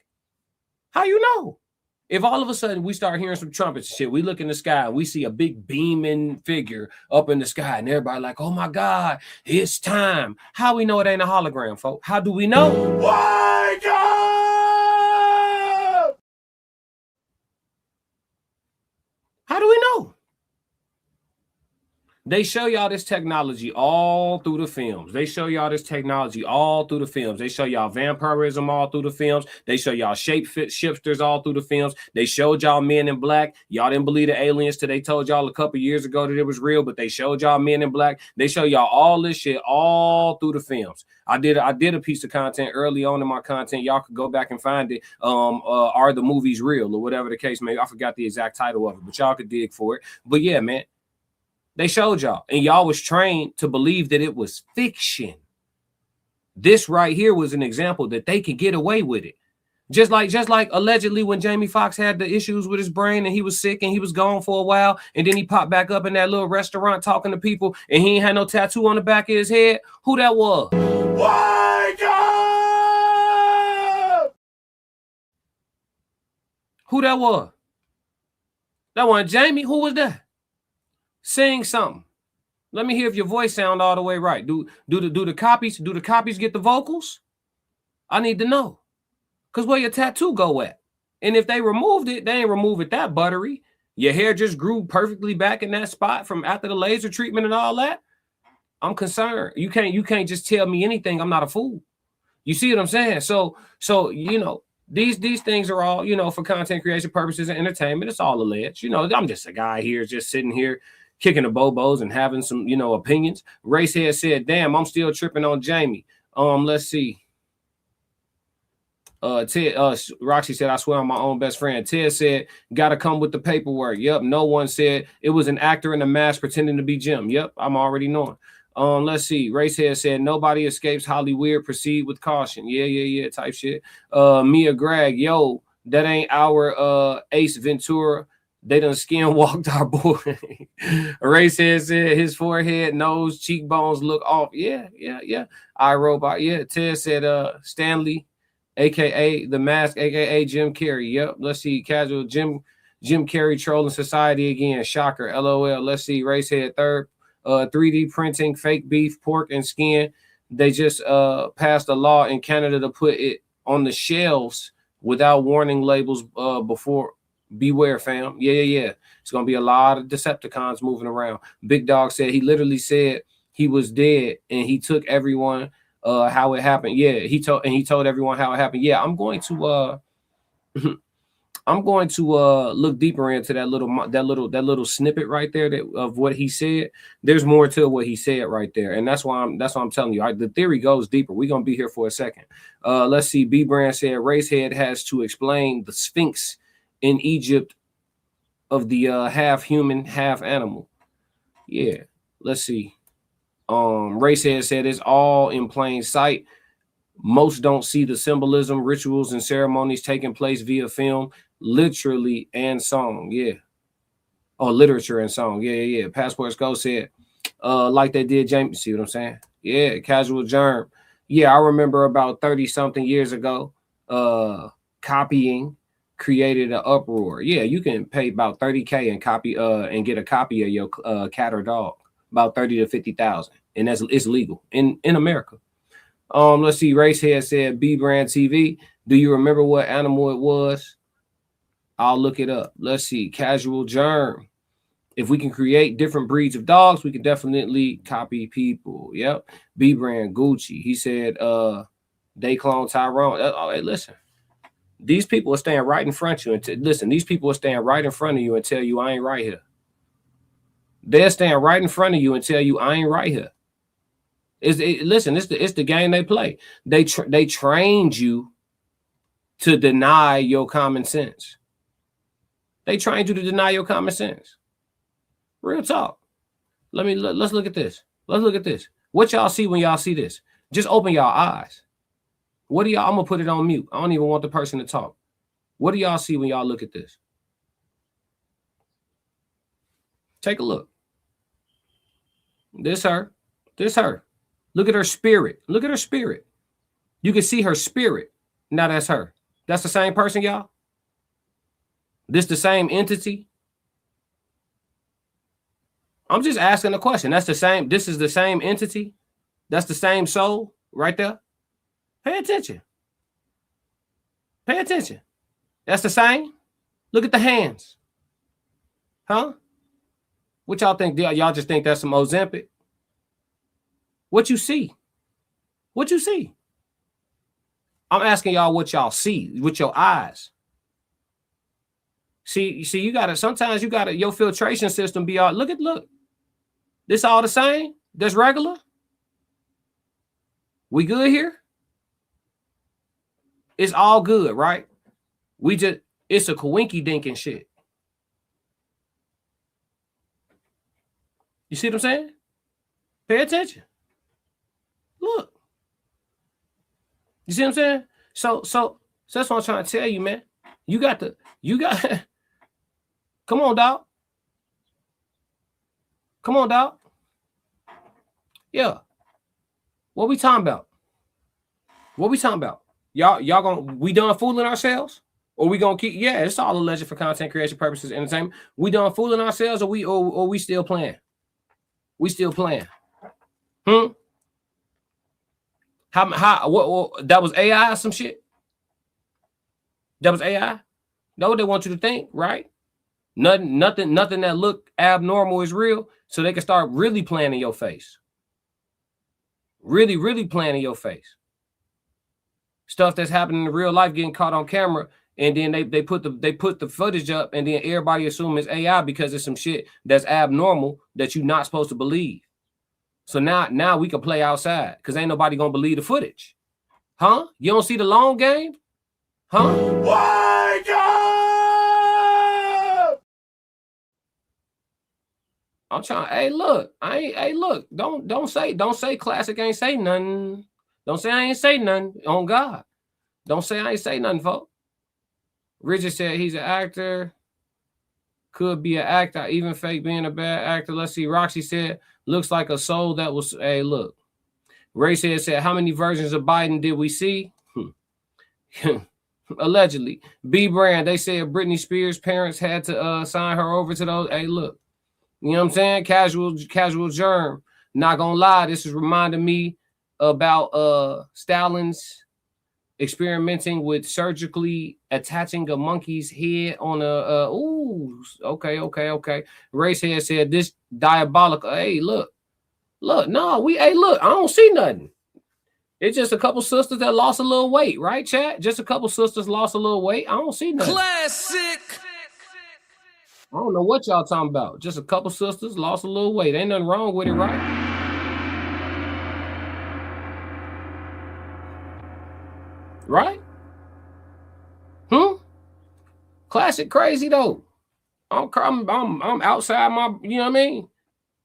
How you know? If all of a sudden we start hearing some trumpets and shit, we look in the sky and we see a big beaming figure up in the sky and everybody like, oh my God, it's time. How we know it ain't a hologram, folks? How do we know? Wake up! How do we know? They show y'all this technology all through the films. They show y'all this technology all through the films. They show y'all vampirism all through the films. They show y'all shifters all through the films. They showed y'all Men in Black. Y'all didn't believe the aliens till they told y'all a couple years ago that it was real, but they showed y'all Men in Black. They show y'all all this shit all through the films. I did a piece of content early on in my content. Y'all could go back and find it. Are the movies real or whatever the case may be? I forgot the exact title of it, but y'all could dig for it. But yeah, man. They showed y'all, and y'all was trained to believe that it was fiction. This right here was an example that they could get away with it. Just like allegedly when Jamie Foxx had the issues with his brain and he was sick and he was gone for a while, and then he popped back up in that little restaurant talking to people, and he ain't had no tattoo on the back of his head. Who that was? Wake up! Who that was? That wasn't Jamie. Who was that? Sing something. Let me hear if your voice sound all the way right. Do the copies get the vocals? I need to know. Because where your tattoo go at? And if they removed it, they ain't remove it that buttery. Your hair just grew perfectly back in that spot from after the laser treatment and all that. I'm concerned. You can't just tell me anything. I'm not a fool. You see what I'm saying? So you know, these things are all, you know, for content creation purposes and entertainment. It's all alleged. You know, I'm just a guy here just sitting here kicking the bobos and having some, you know, opinions. Racehead said, damn, I'm still tripping on Jamie. Let's see. Ted, Roxy said, I swear I'm my own best friend. Ted said, gotta come with the paperwork. Yep. No one said it was an actor in a mask pretending to be Jim. Yep. I'm already knowing. Let's see. Racehead said, nobody escapes Hollywood. Proceed with caution. Yeah. Type shit. Mia Gregg, yo, that ain't our Ace Ventura. They done skin walked our boy. Racehead said his forehead, nose, cheekbones look off. Yeah. iRobot. Yeah. Ted said Stanley, aka The Mask, aka Jim Carrey. Yep. Let's see. Casual Jim Carrey trolling society again. Shocker. LOL. Let's see. Racehead third. 3D printing fake beef, pork, and skin. They just passed a law in Canada to put it on the shelves without warning labels before. Beware, fam. Yeah. It's gonna be a lot of Decepticons moving around. Big Dog said he literally said he was dead and he took everyone how it happened. Yeah, he told everyone how it happened. Yeah, I'm going to look deeper into that little snippet right there of what he said. There's more to what he said right there, and that's why I'm telling you. The theory goes deeper. We're gonna be here for a second. Let's see. B Brand said Racehead has to explain the Sphinx in Egypt of the half human, half animal. Yeah, let's see. Racehead said it's all in plain sight. Most don't see the symbolism, rituals, and ceremonies taking place via film, literally, and song. Yeah. Oh, literature and song. Yeah. Passport Skull said, like they did James. See what I'm saying? Yeah, Casual Germ. Yeah, I remember about 30-something years ago, copying created an uproar. Yeah, you can pay about $30K and copy and get a copy of your cat or dog, about 30 to 50,000, and it's legal in America. Let's see. Racehead said B Brand TV. Do you remember what animal it was? I'll look it up. Let's see. Casual Germ. If we can create different breeds of dogs, we can definitely copy people. Yep. B Brand Gucci. He said they clone Tyrone. Hey, listen. These people are standing right in front of you and these people are standing right in front of you and tell you I ain't right here. They'll stand right in front of you and tell you I ain't right here. Listen, it's the game they play. They trained you to deny your common sense. They trained you to deny your common sense. Real talk. Let's look at this. What y'all see when y'all see this? Just open y'all eyes. What do y'all, I'm gonna put it on mute. I don't even want the person to talk. What do y'all see when y'all look at this? Take a look. This her. This her. Look at her spirit. Look at her spirit. You can see her spirit. Now that's her. That's the same person, y'all? This the same entity? I'm just asking a question. That's the same. This is the same entity. That's the same soul right there. Pay attention. Pay attention. That's the same. Look at the hands. Huh? What y'all think? Y'all just think that's some Ozempic? What you see? What you see? I'm asking y'all what y'all see with your eyes. See, you gotta, sometimes you gotta, your filtration system be all, look. This all the same? That's regular? We good here? It's all good, right? We just, it's a coinky dink and shit. You see what I'm saying? Pay attention. Look. You see what I'm saying? So that's what I'm trying to tell you, man. You got come on, dog. Come on, dog. Yeah. What we talking about? What we talking about? Y'all gonna, we done fooling ourselves? Or we gonna keep, yeah, it's all alleged for content creation purposes, entertainment. We done fooling ourselves, or we still playing? We still playing. What that was AI or some shit? That was AI? That's what they want you to think, right? Nothing that look abnormal is real, so they can start really playing in your face. Really playing in your face. Stuff that's happening in real life getting caught on camera, and then they put the footage up, and then everybody assume it's AI because it's some shit that's abnormal that you're not supposed to believe. So now we can play outside because ain't nobody gonna believe the footage. Huh? You don't see the long game? Huh? Wake up! I'm trying. Hey, look. Look. Don't say classic ain't say nothing. Don't say I ain't say nothing on God. Don't say I ain't say nothing, folks. Richard said he's an actor. Could be an actor, even fake being a bad actor. Let's see. Roxy said, looks like a soul that was, hey, look. Ray said, how many versions of Biden did we see? Allegedly. B Brand, they said Britney Spears' parents had to sign her over to those. Hey, look. You know what I'm saying? Casual germ. Not gonna lie, this is reminding me about Stalin's experimenting with surgically attaching a monkey's head on a okay. Race head said this diabolical. Hey, look, no, look, I don't see nothing. It's just a couple sisters that lost a little weight, right, chat? Just a couple sisters lost a little weight. I don't see nothing. Classic. I don't know what y'all talking about. Just a couple sisters lost a little weight. Ain't nothing wrong with it, right? Right? Classic crazy though. I'm outside my, you know what I mean?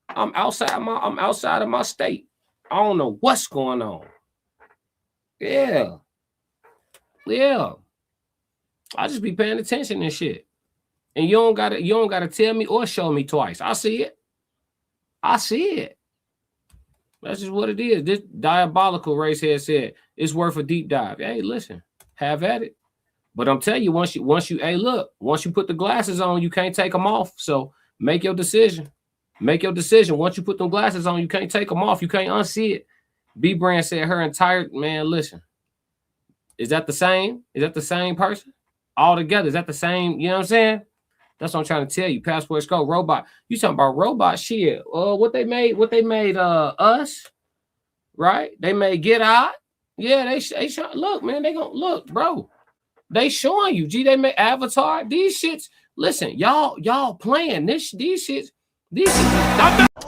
I'm outside of my state. I don't know what's going on. Yeah. I just be paying attention and shit. And you don't gotta tell me or show me twice. I see it. That's just what it is. This diabolical racehead said it's worth a deep dive. Hey, listen, have at it. But I'm telling you, once you put the glasses on, you can't take them off. So make your decision. Once you put them glasses on, you can't take them off. You can't unsee it. B Brand said her entire, man, listen. Is that the same? Is that the same person? All together? Is that the same? You know what I'm saying? That's what I'm trying to tell you. Passport Scope, robot. You talking about robot shit. What they made us, right? They made Get Out. Yeah, they look, man, they gonna look, bro. They showing you. They made Avatar. These shits, listen, y'all playing these shits.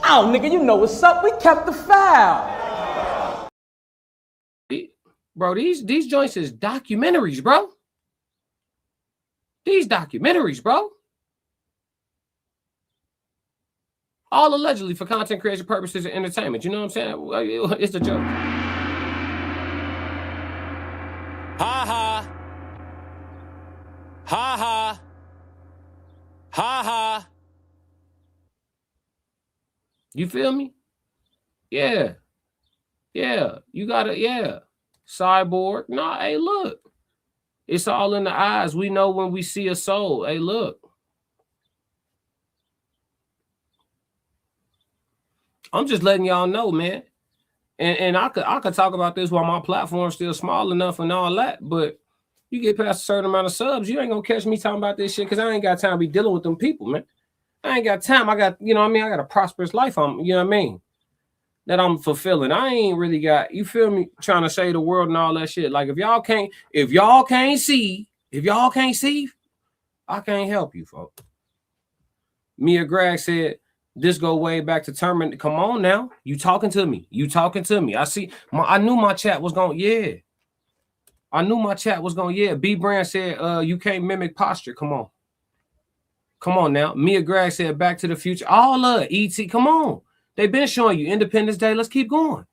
Oh, nigga, you know what's up. We kept the foul. Bro, these joints is documentaries, bro. These documentaries, bro. All allegedly for content creation purposes and entertainment. You know what I'm saying? It's a joke. Ha ha. Ha ha. Ha ha. You feel me? Yeah. Yeah. You gotta, yeah. Cyborg. Nah, hey, look. It's all in the eyes. We know when we see a soul. Hey, look. I'm just letting y'all know, man. And I could talk about this while my platform's still small enough and all that, but you get past a certain amount of subs, you ain't gonna catch me talking about this shit because I ain't got time to be dealing with them people, man. I ain't got time. I got, you know what I mean? I got a prosperous life. You know what I mean? That I'm fulfilling. I ain't really got, you feel me, trying to save the world and all that shit. Like if y'all can't see, I can't help you, folks. Mia Greg said, this go way back to Termin. Come on now. You talking to me. I see. I knew my chat was going, yeah. I knew my chat was going, yeah. B Brand said, you can't mimic posture. Come on. Come on now. Mia Greg said, Back to the Future. All of E.T. Come on. They've been showing you Independence Day. Let's keep going.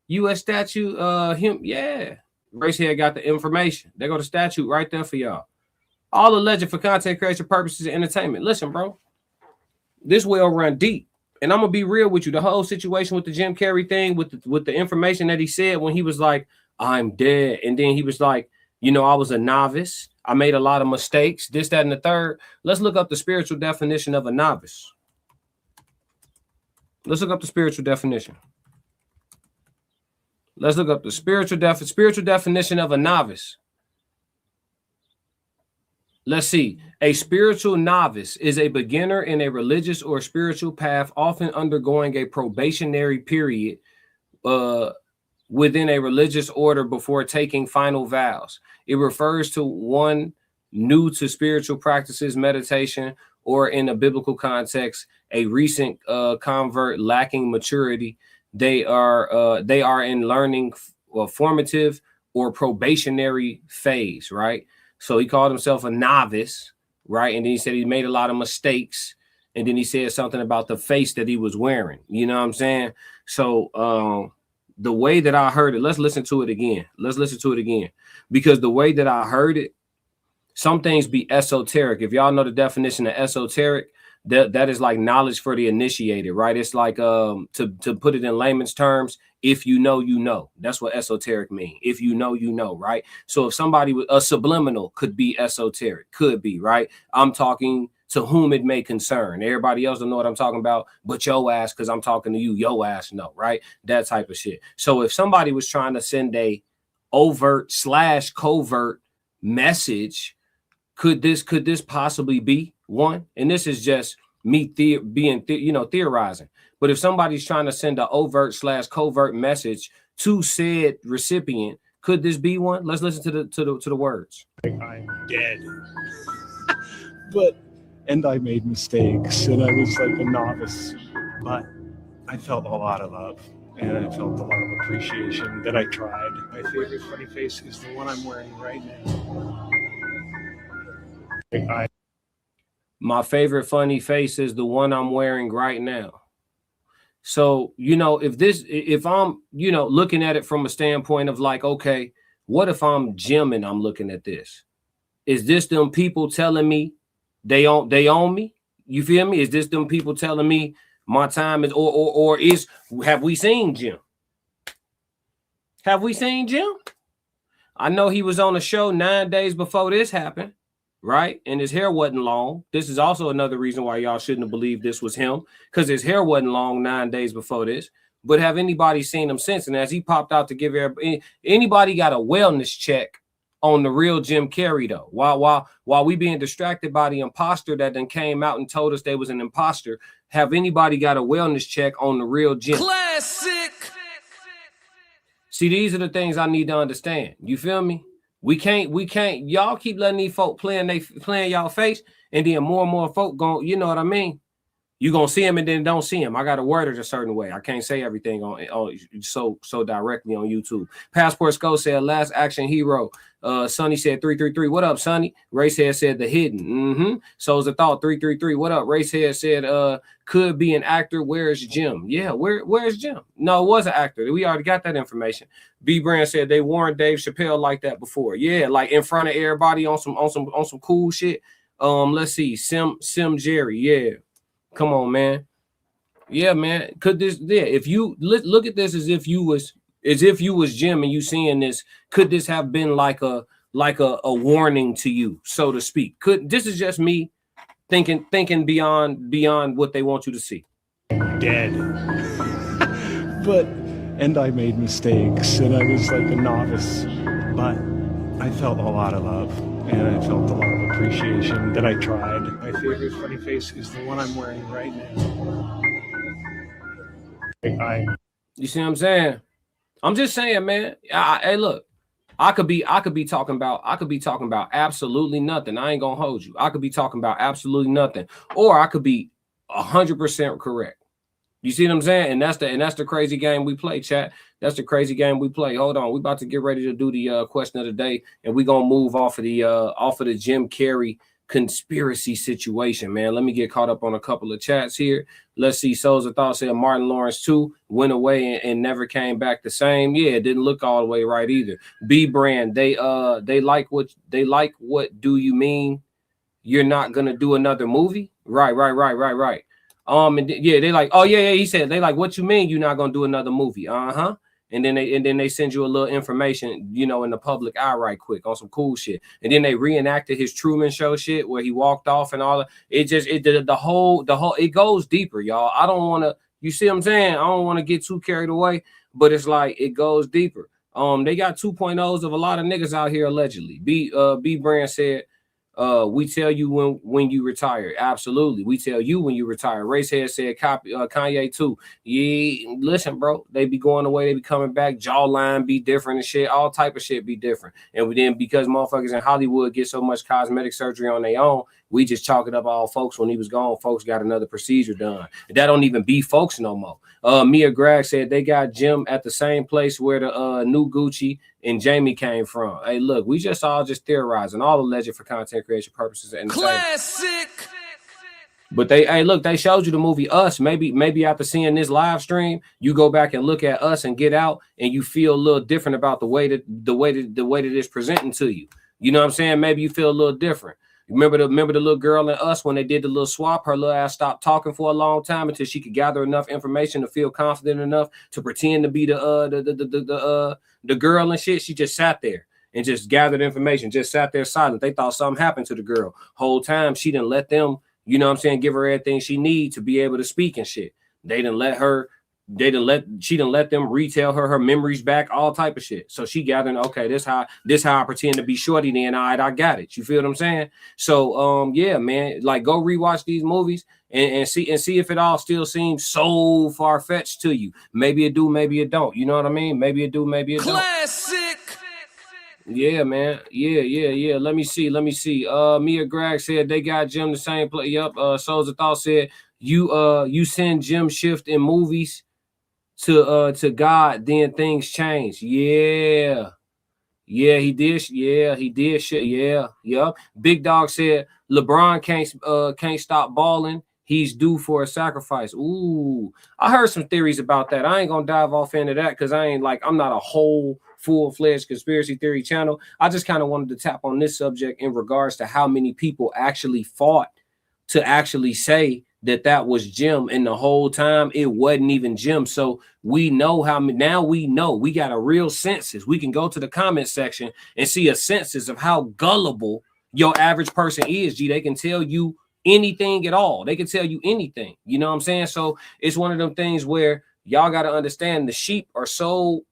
U.S. statute, him, yeah. Racehead got the information. They go to statute right there for y'all. All alleged for content creation purposes and entertainment. Listen, bro. This well run deep. And I'm going to be real with you. The whole situation with the Jim Carrey thing, with the information that he said when he was like, I'm dead. And then he was like, you know, I was a novice. I made a lot of mistakes. This, that, and the third. Let's look up the spiritual definition of a novice. Let's look up the spiritual definition. Let's look up the spiritual definition of a novice. Let's see. A spiritual novice is a beginner in a religious or spiritual path, often undergoing a probationary period within a religious order before taking final vows. It refers to one new to spiritual practices, meditation, or in a biblical context, a recent convert lacking maturity. They are in learning formative or probationary phase, right? So he called himself a novice, right? And then he said he made a lot of mistakes. And then he said something about the face that he was wearing. You know what I'm saying? So the way that I heard it, let's listen to it again. Because the way that I heard it, some things be esoteric. If y'all know the definition of esoteric, that is like knowledge for the initiated, right? It's like to put it in layman's terms, if you know, you know. That's what esoteric means. If you know, you know, right? So if somebody with a subliminal could be esoteric, could be, right? I'm talking to whom it may concern. Everybody else don't know what I'm talking about, but your ass, because I'm talking to you, your ass no, right? That type of shit. So if somebody was trying to send a overt/covert message, could this possibly be one? And this is just me theorizing. But if somebody's trying to send an overt/covert message to said recipient, could this be one? Let's listen to the words. I'm dead. And I made mistakes, and I was like a novice, but I felt a lot of love, and I felt a lot of appreciation that I tried. My favorite funny face is the one I'm wearing right now. My favorite funny face is the one I'm wearing right now. So, you know, if I'm, you know, looking at it from a standpoint of like, okay, what if I'm Jim and I'm looking at this? Is this them people telling me they own me? You feel me? Is this them people telling me my time is, or have we seen Jim? Have we seen Jim? I know he was on a show 9 days before this happened, right? And his hair wasn't long. This is also another reason why y'all shouldn't have believed this was him, because his hair wasn't long 9 days before this. But have anybody seen him since? And as he popped out to give anybody got a wellness check on the real Jim Carrey though? While we being distracted by the imposter that then came out and told us they was an imposter, have anybody got a wellness check on the real Jim? Classic. See, these are the things I need to understand. You feel me? We can't. Y'all keep letting these folk playing y'all face, and then more and more folk going. You know what I mean? You gonna see him and then don't see him. I gotta word it a certain way. I can't say everything on so directly on YouTube. Passport Skull said last action hero. Sonny said 333. What up, Sonny? Racehead said the hidden. So's a thought 333. What up? Racehead said could be an actor. Where's Jim? Yeah, where's Jim? No, it was an actor. We already got that information. B Brand said they warned Dave Chappelle like that before. Yeah, like in front of everybody on some cool shit. Let's see. Sim Jerry. Yeah. Come on, man. Yeah, man. Could this? Yeah. If you look at this as if you was Jim and you seeing this, could this have been like a warning to you, so to speak? Could this is just me thinking beyond what they want you to see? Dead. And I made mistakes, and I was like a novice, but I felt a lot of love, and I felt a lot of appreciation that I tried. My favorite funny face is the one I'm wearing right now. You see what I'm saying? I'm just saying, man. Hey, look, I could be talking about absolutely nothing. I ain't gonna hold you. I could be talking about absolutely nothing, or I could be 100% correct. You see what I'm saying? And that's the crazy game we play, chat. That's the crazy game we play. Hold on, we about to get ready to do the question of the day, and we're gonna move off of the Jim Carrey conspiracy situation, man. Let me get caught up on a couple of chats here. Let's see. Souls of Thought said Martin Lawrence too went away and never came back the same. Yeah, it didn't look all the way right either. B Brand, they like what do you mean? You're not gonna do another movie? Right. And yeah, they like, oh yeah, he said they like, what you mean you're not gonna do another movie? And then they send you a little information, in the public eye right quick on some cool shit. And then they reenacted his Truman Show shit where he walked off and all that. The whole it goes deeper, y'all. I don't want to, you see what I'm saying? I don't want to get too carried away, but it's like it goes deeper. They got 2.0s of a lot of niggas out here allegedly. B Brand said, we tell you when you retire. Absolutely. We tell you when you retire. Racehead said Kanye too. Yeah, listen, bro. They be going away, they be coming back, jawline be different and shit. All type of shit be different. And then because motherfuckers in Hollywood get so much cosmetic surgery on their own, we just chalk it up all folks. When he was gone, folks got another procedure done. That don't even be folks no more. Mia Greg said they got Jim at the same place where the new Gucci and Jamie came from. Hey, look, we just theorizing, all alleged for content creation purposes. And classic. But they showed you the movie Us. Maybe after seeing this live stream, you go back and look at Us and Get Out, and you feel a little different about the way that it's presenting to you. You know what I'm saying? Maybe you feel a little different. Remember the little girl in Us when they did the little swap? Her little ass stopped talking for a long time until she could gather enough information to feel confident enough to pretend to be the girl and shit. She just sat there and just gathered information, just sat there silent. They thought something happened to the girl. Whole time she didn't let them, you know what I'm saying, give her everything she needs to be able to speak and shit. She didn't let them retell her memories back, all type of shit. So she gathered, okay, this how I pretend to be shorty then. All right, I got it. You feel what I'm saying? So yeah, man, like go rewatch these movies and see if it all still seems so far-fetched to you. Maybe it do, maybe it don't. You know what I mean? Maybe it do, maybe it don't. Classic. Yeah, man. Yeah. Let me see. Mia Greg said they got Jim the same place. Yup. Souls of Thought said you send Jim Shift in movies to God, then things change. Yeah, he did. Yeah, he did shit. Yeah. Big Dog said LeBron can't stop balling. He's due for a sacrifice. Ooh, I heard some theories about that. I ain't gonna dive off into that because I'm not a whole full-fledged conspiracy theory channel. I just kind of wanted to tap on this subject in regards to how many people actually fought to actually say that was Jim, and the whole time it wasn't even Jim. So we know now we know we got a real census. We can go to the comment section and see a census of how gullible your average person is. They can tell you anything at all. They can tell you anything. You know what I'm saying? So it's one of them things where y'all got to understand the sheep are so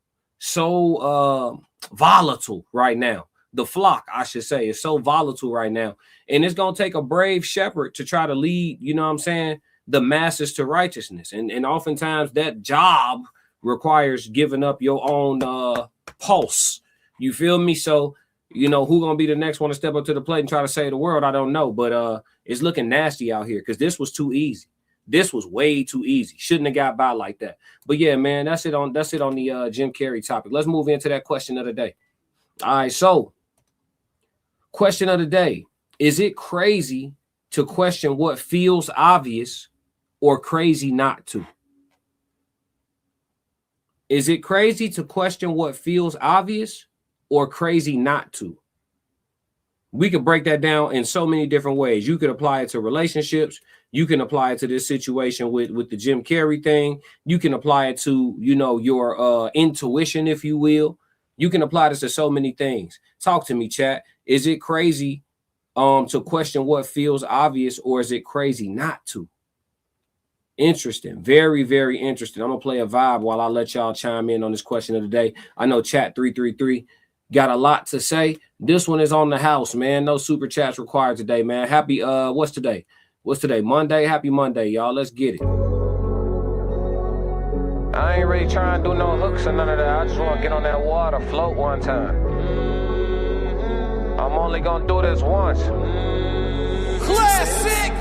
volatile right now. The flock, I should say, is so volatile right now. And it's going to take a brave shepherd to try to lead, you know what I'm saying, the masses to righteousness. And oftentimes that job requires giving up your own pulse. You feel me? So, who going to be the next one to step up to the plate and try to save the world? I don't know. But it's looking nasty out here because this was too easy. This was way too easy. Shouldn't have got by like that. But yeah, man, that's it on the Jim Carrey topic. Let's move into that question of the day. All right, so question of the day. Is it crazy to question what feels obvious or crazy not to? Is it crazy to question what feels obvious or crazy not to? We could break that down in so many different ways. You could apply it to relationships. You can apply it to this situation with the Jim Carrey thing. You can apply it to, your intuition, if you will. You can apply this to so many things. Talk to me, chat. Is it crazy to question what feels obvious, or is it crazy not to? Interesting. Very, very interesting. I'm going to play a vibe while I let y'all chime in on this question of the day. I know chat 333 got a lot to say. This one is on the house, man. No super chats required today, man. Happy, what's today? What's today? Monday? Happy Monday, y'all. Let's get it. I ain't really trying to do no hooks or none of that. I just want to get on that water, float one time. I'm only going to do this once. Classic!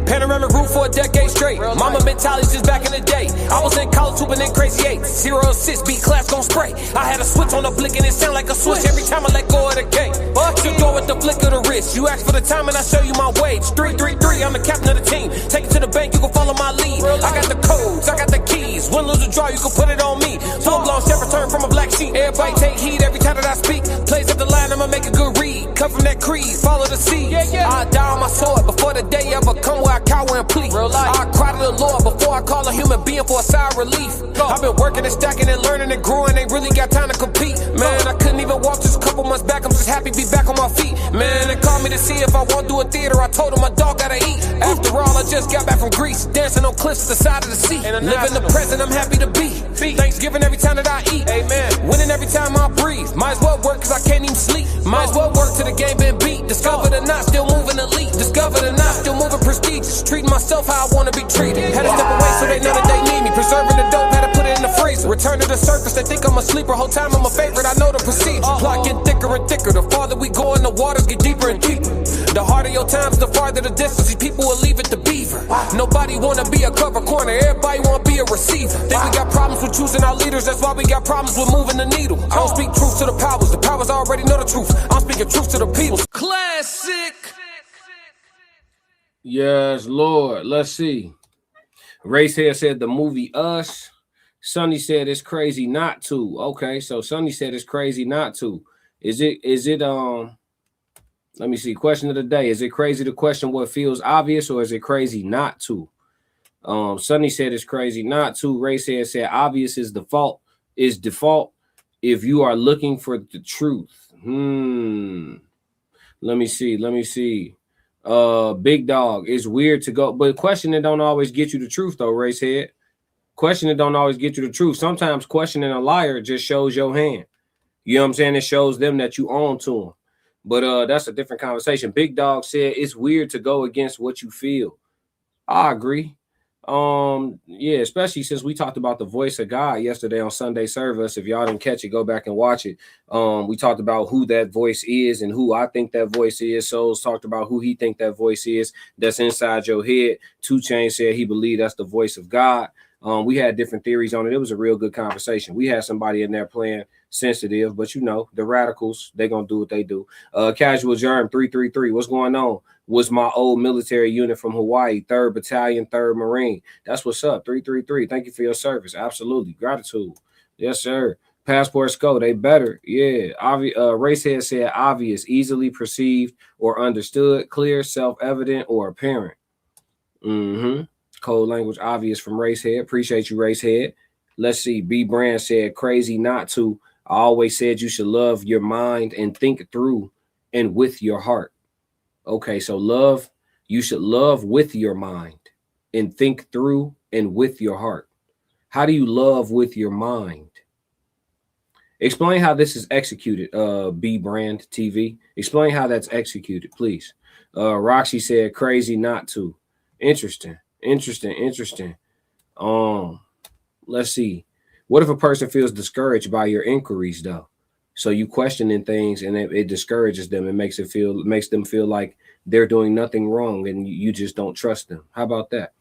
Panoramic roof for a decade straight. Mama mentality just back in the day. I was in college hooping in crazy 8. 06 beat class gon' spray. I had a switch on the blick and it sound like a switch every time I let go of the gate. You go with the flick of the wrist. You ask for the time and I show you my wage. 333, I'm the captain of the team. Take it to the bank, you can follow my lead. I got the codes, I got the keys. Win, lose, or draw, you can put it on me. Full blown chef return from a black sheep. Everybody take heed every time that I speak. Plays up the line, I'ma make a good read. Cut from that creed, follow the seed. I die on my sword before the day ever come where I cower and plead. I cry to the Lord before I call a human being for a sigh of relief. I've been working and stacking and learning and growing, ain't really got time to compete. Man, I couldn't even walk just a couple months back. I'm just happy to be back on my feet. Man, they called me to see if I won't do a theater. I told them my dog gotta eat. After all, I just got back from Greece, dancing on cliffs at the side of the sea. Living the present, I'm happy to be. Thanksgiving every time that I eat. Amen. Winning every time I breathe. Might as well work cause I can't even sleep. Might as well work till the game been beat. Discovered or not, still moving elite. Discovered or not, still moving prestigious. Treating myself how I wanna be treated. Had to step away so they know that they need me. Preserving the dope, had to put it in the freezer. Return to the surface, they think I'm a sleeper. Whole time I'm a favorite, I know the procedure. Clock getting thicker and thicker. The farther we go in, the waters get deeper and deeper. The harder your times, the farther the distance. These people will leave it to beaver. Nobody wanna be a cover corner, everybody wanna be a receiver. Think we got problems with choosing our leaders, that's why we got problems with moving the needle. I don't speak truth to the powers already know the truth. I'm speaking truth to the people. Classic! Yes, Lord. Let's see. Racehead said the movie Us. Sonny said it's crazy not to. Okay, so Sonny said it's crazy not to. Is it let me see. Question of the day. Is it crazy to question what feels obvious, or is it crazy not to? Sonny said it's crazy not to. Racehead said obvious is default if you are looking for the truth. Let me see. Big Dog, it's weird to go, but questioning don't always get you the truth though, Racehead. Questioning don't always get you the truth. Sometimes questioning a liar just shows your hand. You know what I'm saying? It shows them that you own to them. But that's a different conversation. Big Dog said it's weird to go against what you feel. I agree. Yeah, especially since we talked about the voice of God yesterday on Sunday service. If y'all didn't catch it, go back and watch it. We talked about who that voice is and who I think that voice is. Souls talked about who he think that voice is that's inside your head. 2 Chainz said he believed that's the voice of God. We had different theories on it. It was a real good conversation. We had somebody in there playing sensitive, but the radicals, they're gonna do what they do. Casual Germ 333, what's going on? Was my old military unit from Hawaii, 3rd Battalion, 3rd Marine. That's what's up, 333. Thank you for your service. Absolutely. Gratitude. Yes, sir. Passport Sco, they better. Yeah. Racehead said obvious, easily perceived or understood, clear, self-evident, or apparent. Code language obvious from Racehead. Appreciate you, Racehead. Let's see. B Brand said crazy not to. I always said you should love your mind and think through and with your heart. Okay, so you should love with your mind and think through and with your heart. How do you love with your mind? Explain how this is executed, B Brand TV. Explain how that's executed, please. Roxy said crazy not to. Interesting. Let's see. What if a person feels discouraged by your inquiries, though? So you questioning things and it discourages them. It makes them feel like they're doing nothing wrong and you just don't trust them. How about that?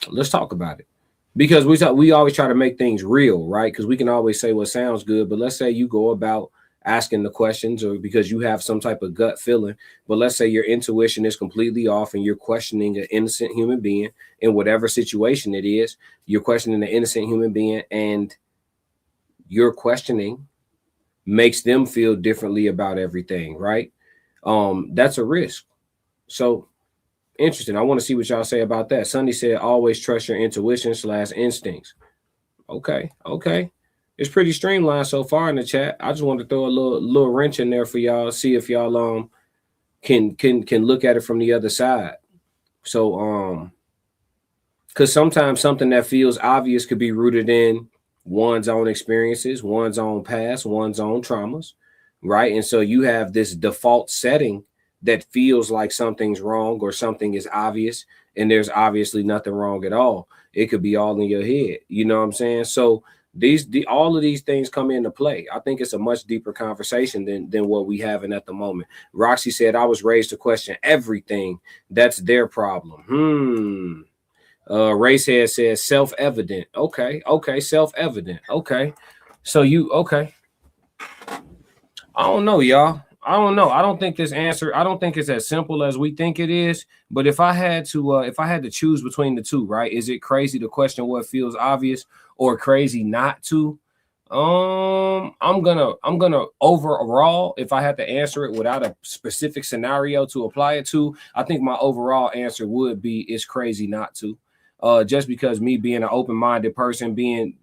Let's talk about it. Because we always try to make things real, right? Because we can always say what sounds good, but let's say you go about asking the questions or because you have some type of gut feeling, but let's say your intuition is completely off and you're questioning an innocent human being in whatever situation it is, you're questioning an innocent human being and your questioning makes them feel differently about everything, right? That's a risk. So interesting. I want to see what y'all say about that. Sunny said, always trust your intuition / instincts. Okay. It's pretty streamlined so far in the chat. I just want to throw a little wrench in there for y'all, see if y'all can look at it from the other side. So because sometimes something that feels obvious could be rooted in one's own experiences, one's own past, one's own traumas, right? And so you have this default setting that feels like something's wrong or something is obvious, and there's obviously nothing wrong at all. It could be all in your head. You know what I'm saying? So all of these things come into play. I think it's a much deeper conversation than what we having at the moment. Roxy said, I was raised to question everything. That's their problem. Racehead says self-evident. Okay, self-evident. Okay. So okay. I don't know, y'all. I don't know. I don't think it's as simple as we think it is. But if I had to choose between the two, right? Is it crazy to question what feels obvious or crazy not to? I'm gonna overall, if I had to answer it without a specific scenario to apply it to, I think my overall answer would be it's crazy not to. Just because me being an open-minded person, being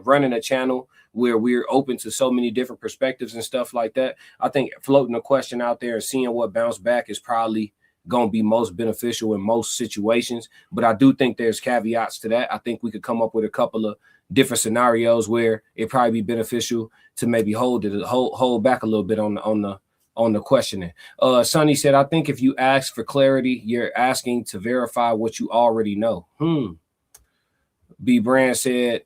running a channel where we're open to so many different perspectives and stuff like that, I think floating a question out there and seeing what bounce back is probably going to be most beneficial in most situations. But I do think there's caveats to that. I think we could come up with a couple of different scenarios where it probably be beneficial to maybe hold back a little bit on the questioning. Sonny said, I think if you ask for clarity, you're asking to verify what you already know. B Brand said,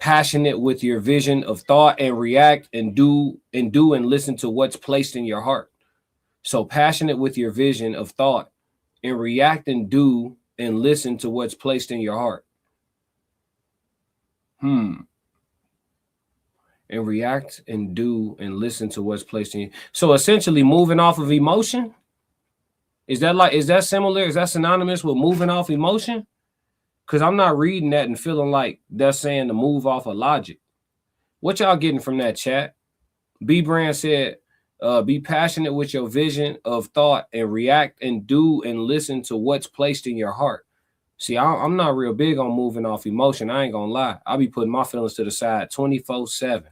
passionate with your vision of thought and react and do and listen to what's placed in your heart. So passionate with your vision of thought and react and do and listen to what's placed in your heart. And react and do and listen to what's placed in you. So essentially moving off of emotion. Is that similar? Is that synonymous with moving off emotion? Because I'm not reading that and feeling like that's saying to move off of logic. What y'all getting from that chat? B Brand said, be passionate with your vision of thought and react and do and listen to what's placed in your heart. See, I'm not real big on moving off emotion. I ain't gonna lie. I'll be putting my feelings to the side 24/7.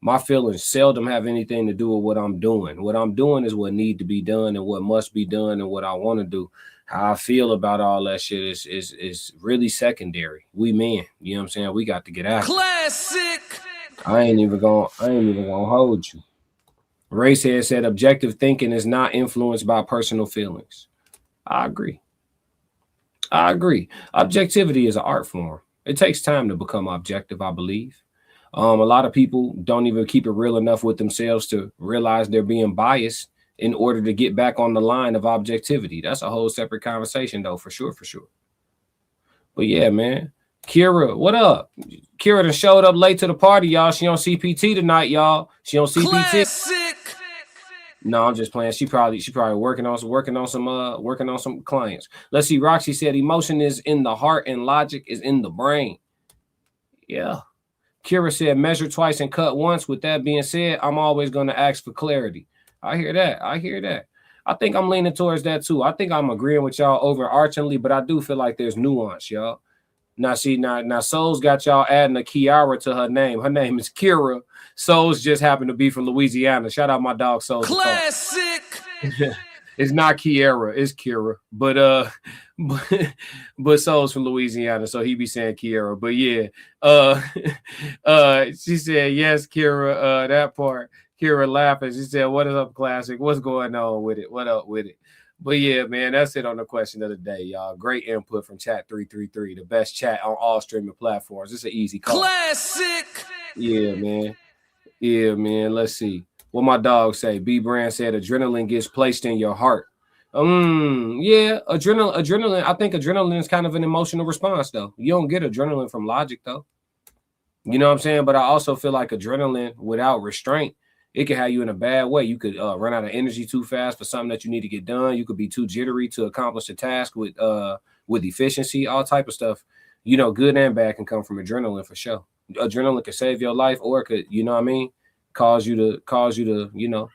My feelings seldom have anything to do with what I'm doing. What I'm doing is what need to be done and what must be done and what I want to do. How I feel about all that shit is really secondary. We men, you know what I'm saying? We got to get out. Classic. I ain't even gonna hold you. Racehead said objective thinking is not influenced by personal feelings. I agree. Objectivity is an art form. It takes time to become objective, I believe. A lot of people don't even keep it real enough with themselves to realize they're being biased in order to get back on the line of objectivity. That's a whole separate conversation, though, for sure. But yeah, man. Kira, what up? Kira done showed up late to the party, y'all. She on CPT tonight, y'all. She on CPT. Classic. No, I'm just playing. She probably working on some clients. Let's see. Roxy said emotion is in the heart and logic is in the brain. Yeah. Kira said measure twice and cut once. With that being said, I'm always going to ask for clarity. I hear that. I think I'm leaning towards that too. I think I'm agreeing with y'all overarchingly, but I do feel like there's nuance, y'all. Now, see, now Souls got y'all adding a Kiara to her name. Her name is Kira. Souls just happened to be from Louisiana. Shout out my dog Souls. Classic. It's not Kiara, it's Kira. But Souls from Louisiana, so he be saying Kiara. But yeah, she said yes, Kira. That part. Kira laughing. She said, "What is up, Classic? What's going on with it? What up with it?" But yeah, man, that's it on the question of the day, y'all. Great input from Chat 333, the best chat on all streaming platforms. It's an easy call. Classic. Yeah, man. Let's see what my dog say. B Brand said adrenaline gets placed in your heart. Yeah, adrenaline. I think adrenaline is kind of an emotional response, though. You don't get adrenaline from logic, though. You know what I'm saying? But I also feel like adrenaline without restraint, it can have you in a bad way. You could run out of energy too fast for something that you need to get done. You could be too jittery to accomplish a task with efficiency, all type of stuff. You know, good and bad can come from adrenaline for sure. Adrenaline could save your life, or it could, you know what I mean, cause you to, you know,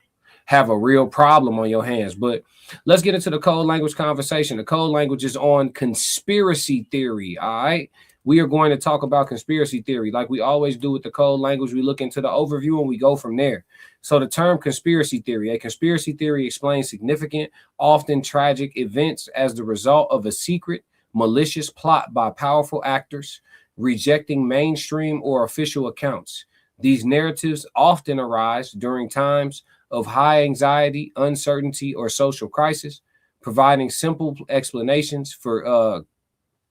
have a real problem on your hands. But let's get into the code language conversation. The code language is on conspiracy theory. All right. We are going to talk about conspiracy theory like we always do with the code language. We look into the overview and we go from there. So the term conspiracy theory, a conspiracy theory explains significant, often tragic events as the result of a secret, malicious plot by powerful actors, rejecting mainstream or official accounts. These narratives often arise during times of high anxiety, uncertainty, or social crisis, providing simple explanations for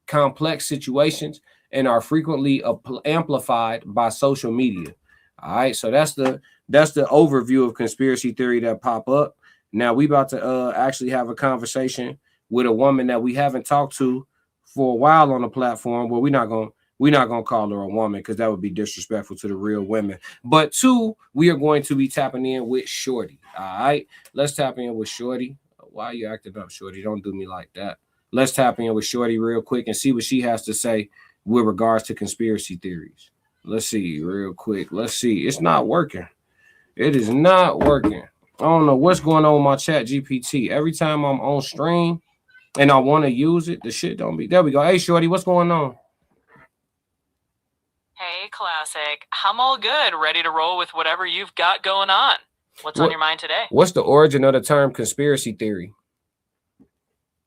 complex situations and are frequently amplified by social media. All right, so that's the overview of conspiracy theory that pop up. Now we about to actually have a conversation with a woman that we haven't talked to for a while on the platform. Well, we're not gonna call her a woman because that would be disrespectful to the real women. But two, we are going to be tapping in with Shorty. All right, let's tap in with Shorty. Why are you acting up, Shorty? Don't do me like that. Let's tap in with Shorty real quick and see what she has to say with regards to conspiracy theories. Let's see real quick. Let's see. It's not working. It is not working. I don't know what's going on with my chat GPT. Every time I'm on stream and I want to use it, the shit don't be. There we go. Hey, Shorty, what's going on? Hey, Classic. I'm all good. Ready to roll with whatever you've got going on. What's on your mind today? What's the origin of the term conspiracy theory?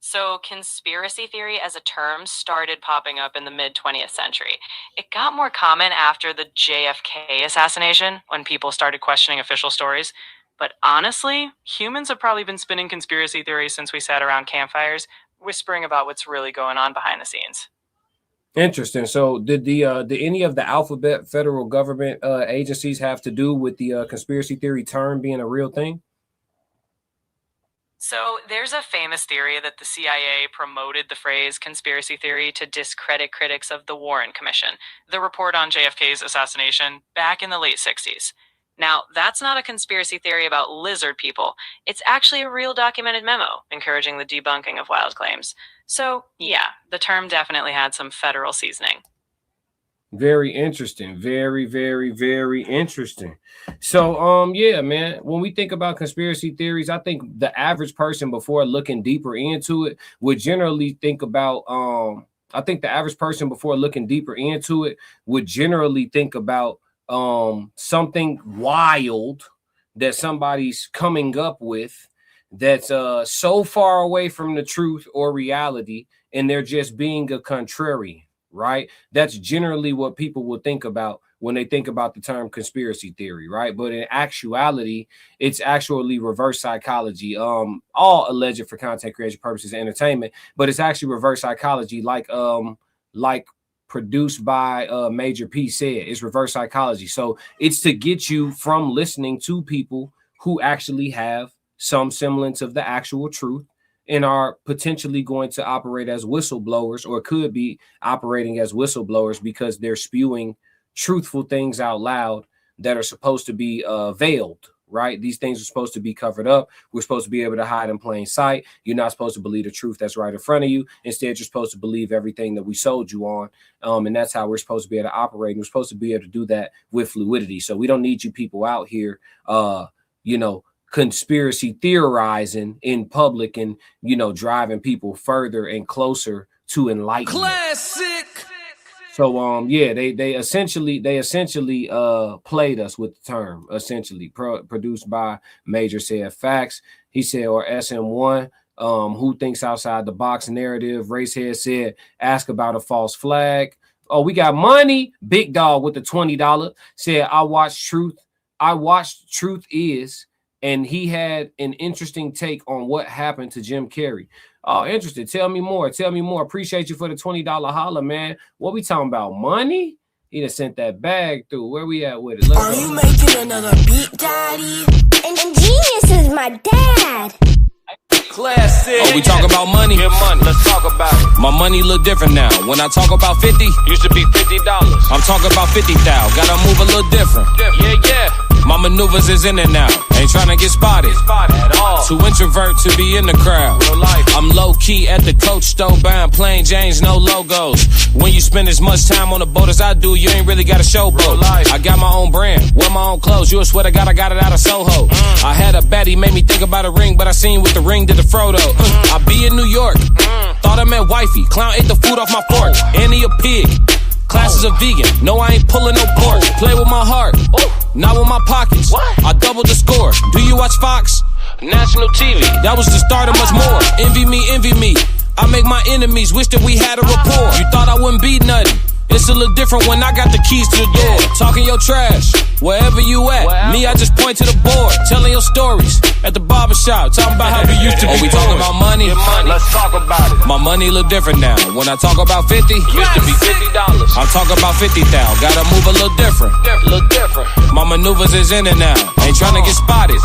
So conspiracy theory as a term started popping up in the mid-20th century. It got more common after the JFK assassination when people started questioning official stories. But honestly, humans have probably been spinning conspiracy theories since we sat around campfires, whispering about what's really going on behind the scenes. Interesting. So did any of the alphabet federal government agencies have to do with the conspiracy theory term being a real thing? So there's a famous theory that the CIA promoted the phrase conspiracy theory to discredit critics of the Warren Commission, the report on JFK's assassination back in the late 60s. Now, that's not a conspiracy theory about lizard people. It's actually a real documented memo encouraging the debunking of wild claims. So, yeah, the term definitely had some federal seasoning. Very interesting. Very, very, very interesting. So, yeah, man, when we think about conspiracy theories, I think the average person before looking deeper into it would generally think about, something wild that somebody's coming up with that's so far away from the truth or reality, and they're just being a contrarian. Right? That's generally what people will think about when they think about the term conspiracy theory, right? But in actuality, it's actually reverse psychology, all alleged for content creation purposes and entertainment, but it's actually reverse psychology, like produced by Major P said. It's reverse psychology. So it's to get you from listening to people who actually have some semblance of the actual truth and are potentially going to operate as whistleblowers, or could be operating as whistleblowers because they're spewing truthful things out loud that are supposed to be veiled, right? These things are supposed to be covered up. We're supposed to be able to hide in plain sight. You're not supposed to believe the truth that's right in front of you. Instead, you're supposed to believe everything that we sold you on. And that's how we're supposed to be able to operate. And we're supposed to be able to do that with fluidity. So we don't need you people out here, conspiracy theorizing in public and, driving people further and closer to enlightenment. Classic. So they essentially played us with the term, essentially produced by Major Said Facts. He said, or SM1, who thinks outside the box narrative. Racehead said, ask about a false flag. Oh, we got money. Big Dog with the $20 said, I watched Truth Is, and he had an interesting take on what happened to Jim Carrey. Oh, interesting. Tell me more. Appreciate you for the $20 holler, man. What we talking about? Money? He done sent that bag through. Where we at with it? Are you making another beat, Daddy? And Genius is my dad. Classic. Oh, we talk about money? Get money. Let's talk about it. My money look different now. When I talk about 50, Used to be $50. I'm talking about 50,000. Gotta move a little different. Yeah, yeah. My maneuvers is in and out. Ain't trying to get spotted. At all. Too introvert to be in the crowd. Real life. I'm low key at the Coach store buying plain Janes, no logos. When you spend as much time on the boat as I do, you ain't really got a showboat. I got my own brand, wear my own clothes. You a swear to God, I got it out of Soho. I had a baddie, made me think about a ring, but I seen with the ring did the Frodo. I be in New York, thought I meant wifey. Clown ate the food off my fork, and he a pig. Class is a vegan, no I ain't pulling no pork. Play with my heart, not with my pockets. I doubled the score. Do you watch Fox? National TV. That was the start of much more. Envy me, envy me. I make my enemies wish that we had a rapport. You thought I wouldn't be nothing. It's a little different when I got the keys to the door. Talking your trash, wherever you at. Me, I just point to the board, telling your stories. At the barbershop, talking about how we used to be. Oh, we talking about money? Let's talk about it. My money look different now. When I talk about 50, Used to be $50. I'm talking about 50,000. Gotta move a little different. Look different. My maneuvers is in and out. Ain't trying to get spotted.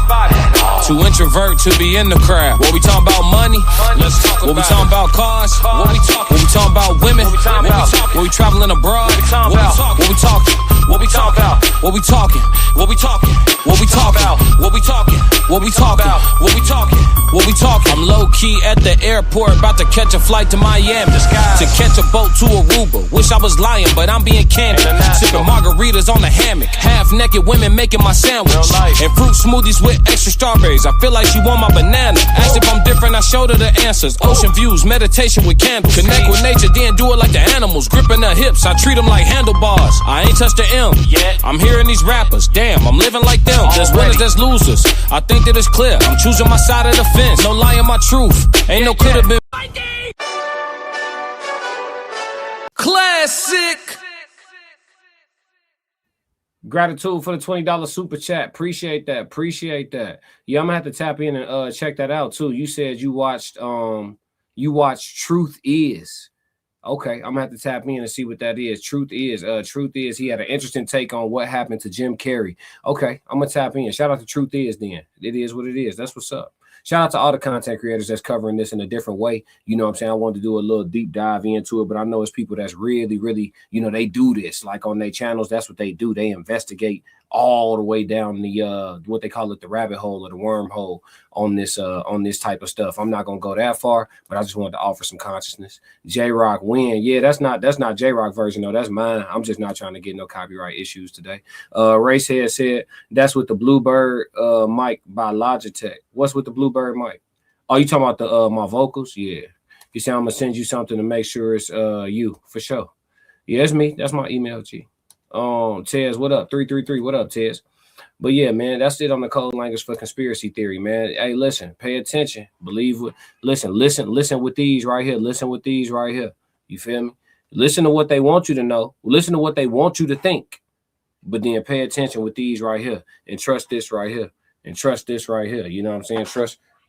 Too introvert to be in the crowd. What we talking about money? Let's talk What we about talking about cars? What we talking about women? talking about? What we traveling abroad? What we talking about? What we talking? What we talking about? What we talking? What we talking? What we talking? What we talking? What we talking? What we talking? What we talking? I'm low key at the airport, about to catch a flight to Miami. To catch a boat to Aruba. Wish I was lying, but I'm being candid. Sipping margaritas on the hammock. Half naked women making my sandwich. And fruit smoothies with extra strawberries. I feel like she want my banana. Asked if I'm different, I showed her the answers. Ocean views, meditation with candles. Connect with nature, then do it like the animals. Gripping her hips, I treat them like handlebars. I ain't touched the M yet. I'm hearing these rappers. Damn, I'm living like them. There's winners, there's losers. I think that it's clear. I'm choosing my side of the fence. No lying my truth. Ain't no could have been. Classic. Gratitude for the $20 super chat. Appreciate that. Appreciate that. Yeah, I'm gonna have to tap in and check that out too. You said you watched Truth Is. Okay, I'm gonna have to tap in and see what that is. Truth Is he had an interesting take on what happened to Jim Carrey. Okay, I'm gonna tap in. Shout out to Truth Is then. It is what it is. That's what's up. Shout out to all the content creators that's covering this in a different way. You know what I'm saying? I wanted to do a little deep dive into it, but I know it's people that's really, really, they do this. Like on their channels, that's what they do. They investigate all the way down the what they call it, the rabbit hole or the wormhole on this type of stuff. I'm not gonna go that far, but I just wanted to offer some consciousness. J-Rock win. Yeah, that's not J-Rock version, though. That's mine. I'm just not trying to get no copyright issues today. Racehead said that's with the Bluebird mic by Logitech. What's with the Bluebird mic? Oh, you talking about the my vocals? Yeah. You say I'm gonna send you something to make sure it's you for sure. Yeah, it's me. That's my email, G. Tez, what up? 333, what up, Tez? But yeah, man, that's it on the code language for conspiracy theory, man. Hey, listen, pay attention. Listen with these right here. Listen with these right here. You feel me? Listen to what they want you to know. Listen to what they want you to think. But then pay attention with these right here. And trust this right here. And trust this right here. You know what I'm saying?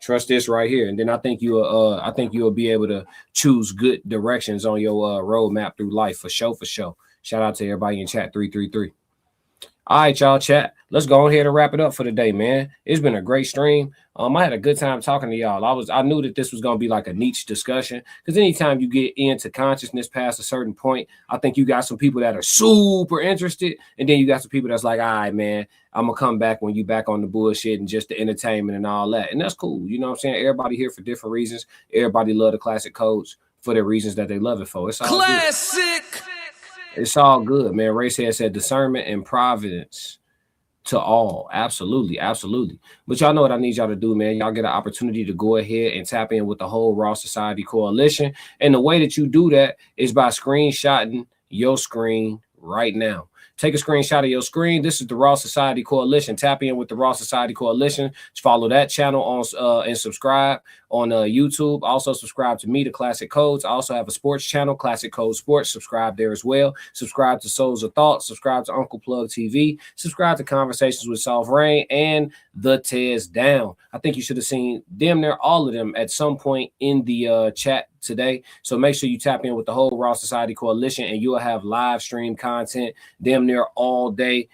Trust this right here. And then I think you'll be able to choose good directions on your roadmap through life for sure. Shout out to everybody in chat 333. All right, y'all, chat. Let's go ahead and wrap it up for the day, man. It's been a great stream. I had a good time talking to y'all. I knew that this was gonna be like a niche discussion because anytime you get into consciousness past a certain point, I think you got some people that are super interested, and then you got some people that's like, all right, man, I'm gonna come back when you back on the bullshit and just the entertainment and all that, and that's cool. You know what I'm saying? Everybody here for different reasons. Everybody love the classic codes for the reasons that they love it for. It's all classic. Good. It's all good, man. Racehead said discernment and providence to all. Absolutely. But y'all know what I need y'all to do, man. Y'all get an opportunity to go ahead and tap in with the whole Raw Society Coalition. And the way that you do that is by screenshotting your screen right now. Take a screenshot of your screen. This is the Raw Society Coalition. Tap in with the Raw Society Coalition. Follow that channel on and subscribe on YouTube. Also subscribe to me, the Classic Codes. I also have a sports channel, Classic Code Sports. Subscribe there as well. Subscribe to Souls of Thought. Subscribe to Uncle Plug TV. Subscribe to Conversations with Soft Rain and The Tez Down. I think you should have seen damn near all of them at some point in the chat today. So make sure you tap in with the whole Raw Society Coalition and you'll have live stream content damn near all day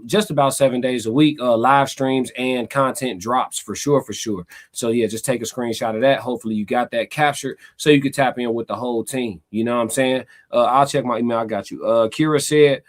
just about 7 days a week, live streams and content drops for sure. So yeah, just take a screenshot of that. Hopefully you got that captured so you can tap in with the whole team. You know what I'm saying? I'll check my email. I got you. Kira said,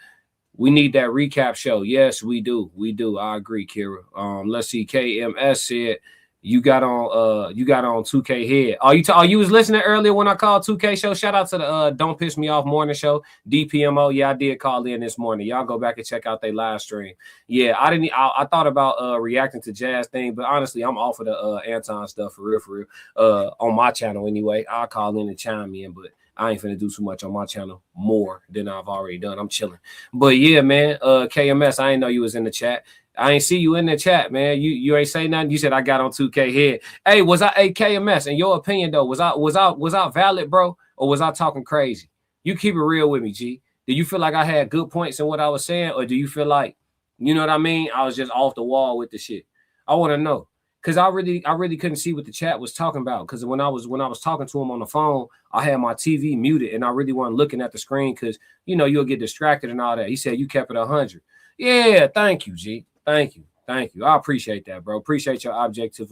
we need that recap show. Yes, we do. I agree, Kira. Let's see. KMS said, you got on 2K head. You was listening earlier when I called 2K show. Shout out to the Don't Piss Me Off morning show, DPMO. Yeah, I did call in this morning. Y'all go back and check out their live stream. Yeah, I thought about reacting to Jazz thing, but honestly, I'm off of the Anton stuff for real. On my channel anyway. I'll call in and chime in, but I ain't finna do too much on my channel more than I've already done. I'm chilling. But yeah, man, KMS, I didn't know you was in the chat. I ain't see you in the chat, man. You ain't say nothing. You said I got on 2K head. Hey, was I KMS? In your opinion, though, was I valid, bro, or was I talking crazy? You keep it real with me, G. Do you feel like I had good points in what I was saying, or do you feel like, you know what I mean, I was just off the wall with the shit? I want to know, because I really couldn't see what the chat was talking about. Because when I was talking to him on the phone, I had my TV muted, and I really wasn't looking at the screen because you'll get distracted and all that. He said you kept it 100. Yeah, thank you, G. Thank you. I appreciate that, bro. Appreciate your objective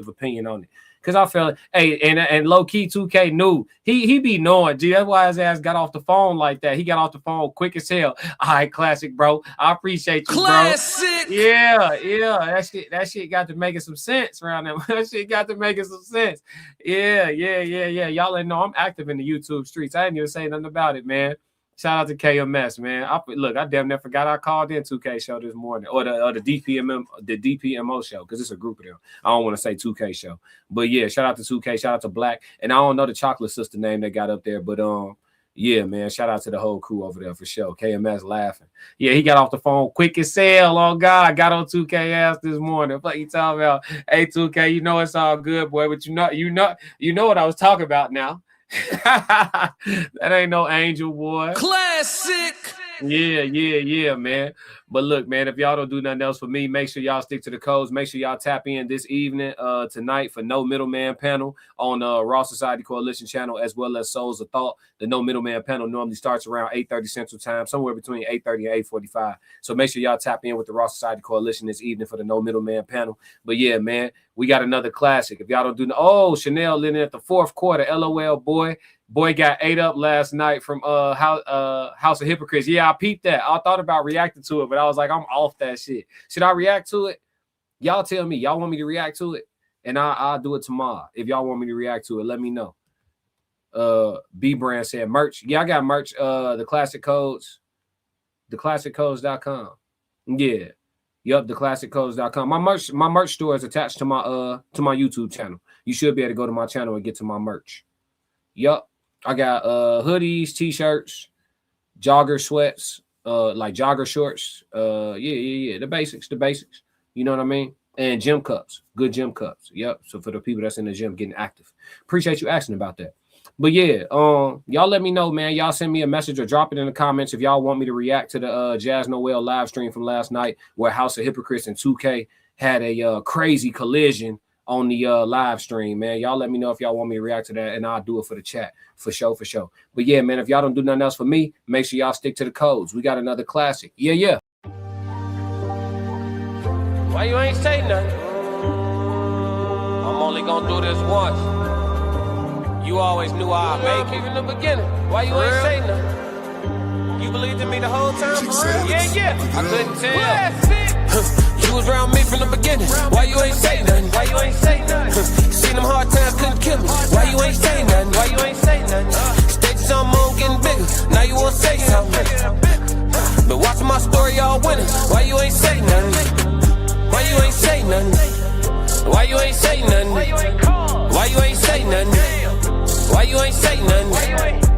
opinion on it. Cause I felt, hey, and low key 2K knew he be knowing. G, that's why his ass got off the phone like that. He got off the phone quick as hell. All right, classic, bro. I appreciate you, classic. Bro. Yeah. That shit got to making some sense around them. That shit got to making some sense. Yeah. Y'all ain't know I'm active in the YouTube streets. I didn't even say nothing about it, man. Shout out to KMS, man. I damn near forgot I called in 2K show this morning, or the DPMO show, because it's a group of them. I don't want to say 2K show, but yeah, shout out to 2K, shout out to Black, and I don't know the chocolate sister name they got up there, but yeah, man, shout out to the whole crew over there for sure. KMS laughing. Yeah, he got off the phone quick as hell. On God, got on 2K ass this morning. What you talking about? Hey, 2K, you know it's all good, boy, but you know what I was talking about now. That ain't no angel, boy. Classic. Yeah, man. But look, man, if y'all don't do nothing else for me, make sure y'all stick to the codes. Make sure y'all tap in this evening, tonight, for No Middleman panel on Raw Society Coalition channel, as well as Souls of Thought. The No Middleman panel normally starts around 8:30 Central Time, somewhere between 8:30 and 8:45. So make sure y'all tap in with the Raw Society Coalition this evening for the No Middleman panel. But yeah, man, we got another classic. If y'all don't do Chanel living at the fourth quarter. LOL, boy. Boy got ate up last night from House of Hypocrites. Yeah, I peeped that. I thought about reacting to it, but I was like, I'm off that shit. Should I react to it? Y'all tell me. Y'all want me to react to it? And I'll do it tomorrow. If y'all want me to react to it, let me know. B Brand said merch. Yeah, I got merch. The Classic Codes. TheClassicCodes.com. Yeah. Yup, TheClassicCodes.com. My merch store is attached to my YouTube channel. You should be able to go to my channel and get to my merch. Yup. I got hoodies, t-shirts, jogger sweats, like jogger shorts. Yeah. The basics. You know what I mean? And gym cups. Good gym cups. Yep. So for the people that's in the gym getting active. Appreciate you asking about that. But yeah, y'all let me know, man. Y'all send me a message or drop it in the comments if y'all want me to react to the Jazz Noel live stream from last night, where House of Hypocrites and 2K had a crazy collision on the live stream, man. Y'all let me know if y'all want me to react to that, and I'll do it for the chat. For sure. But yeah, man, if y'all don't do nothing else for me, make sure y'all stick to the codes. We got another classic. Yeah. Why you ain't say nothing? I'm only gonna do this once. You always knew I'd make it in the beginning. Why you ain't say nothing? You believed in me the whole time? Yeah. I couldn't tell. You was around me from the beginning. Why you ain't say nothing? Seen them hard times, couldn't kill me. Why you ain't say nothing? Stages on moon getting bigger. Now you wanna say something. But watching my story all winning. Why you ain't say nothing? Why you ain't say nothing? Why you ain't say nothing? Why you ain't say nothing? Why you ain't say nothing?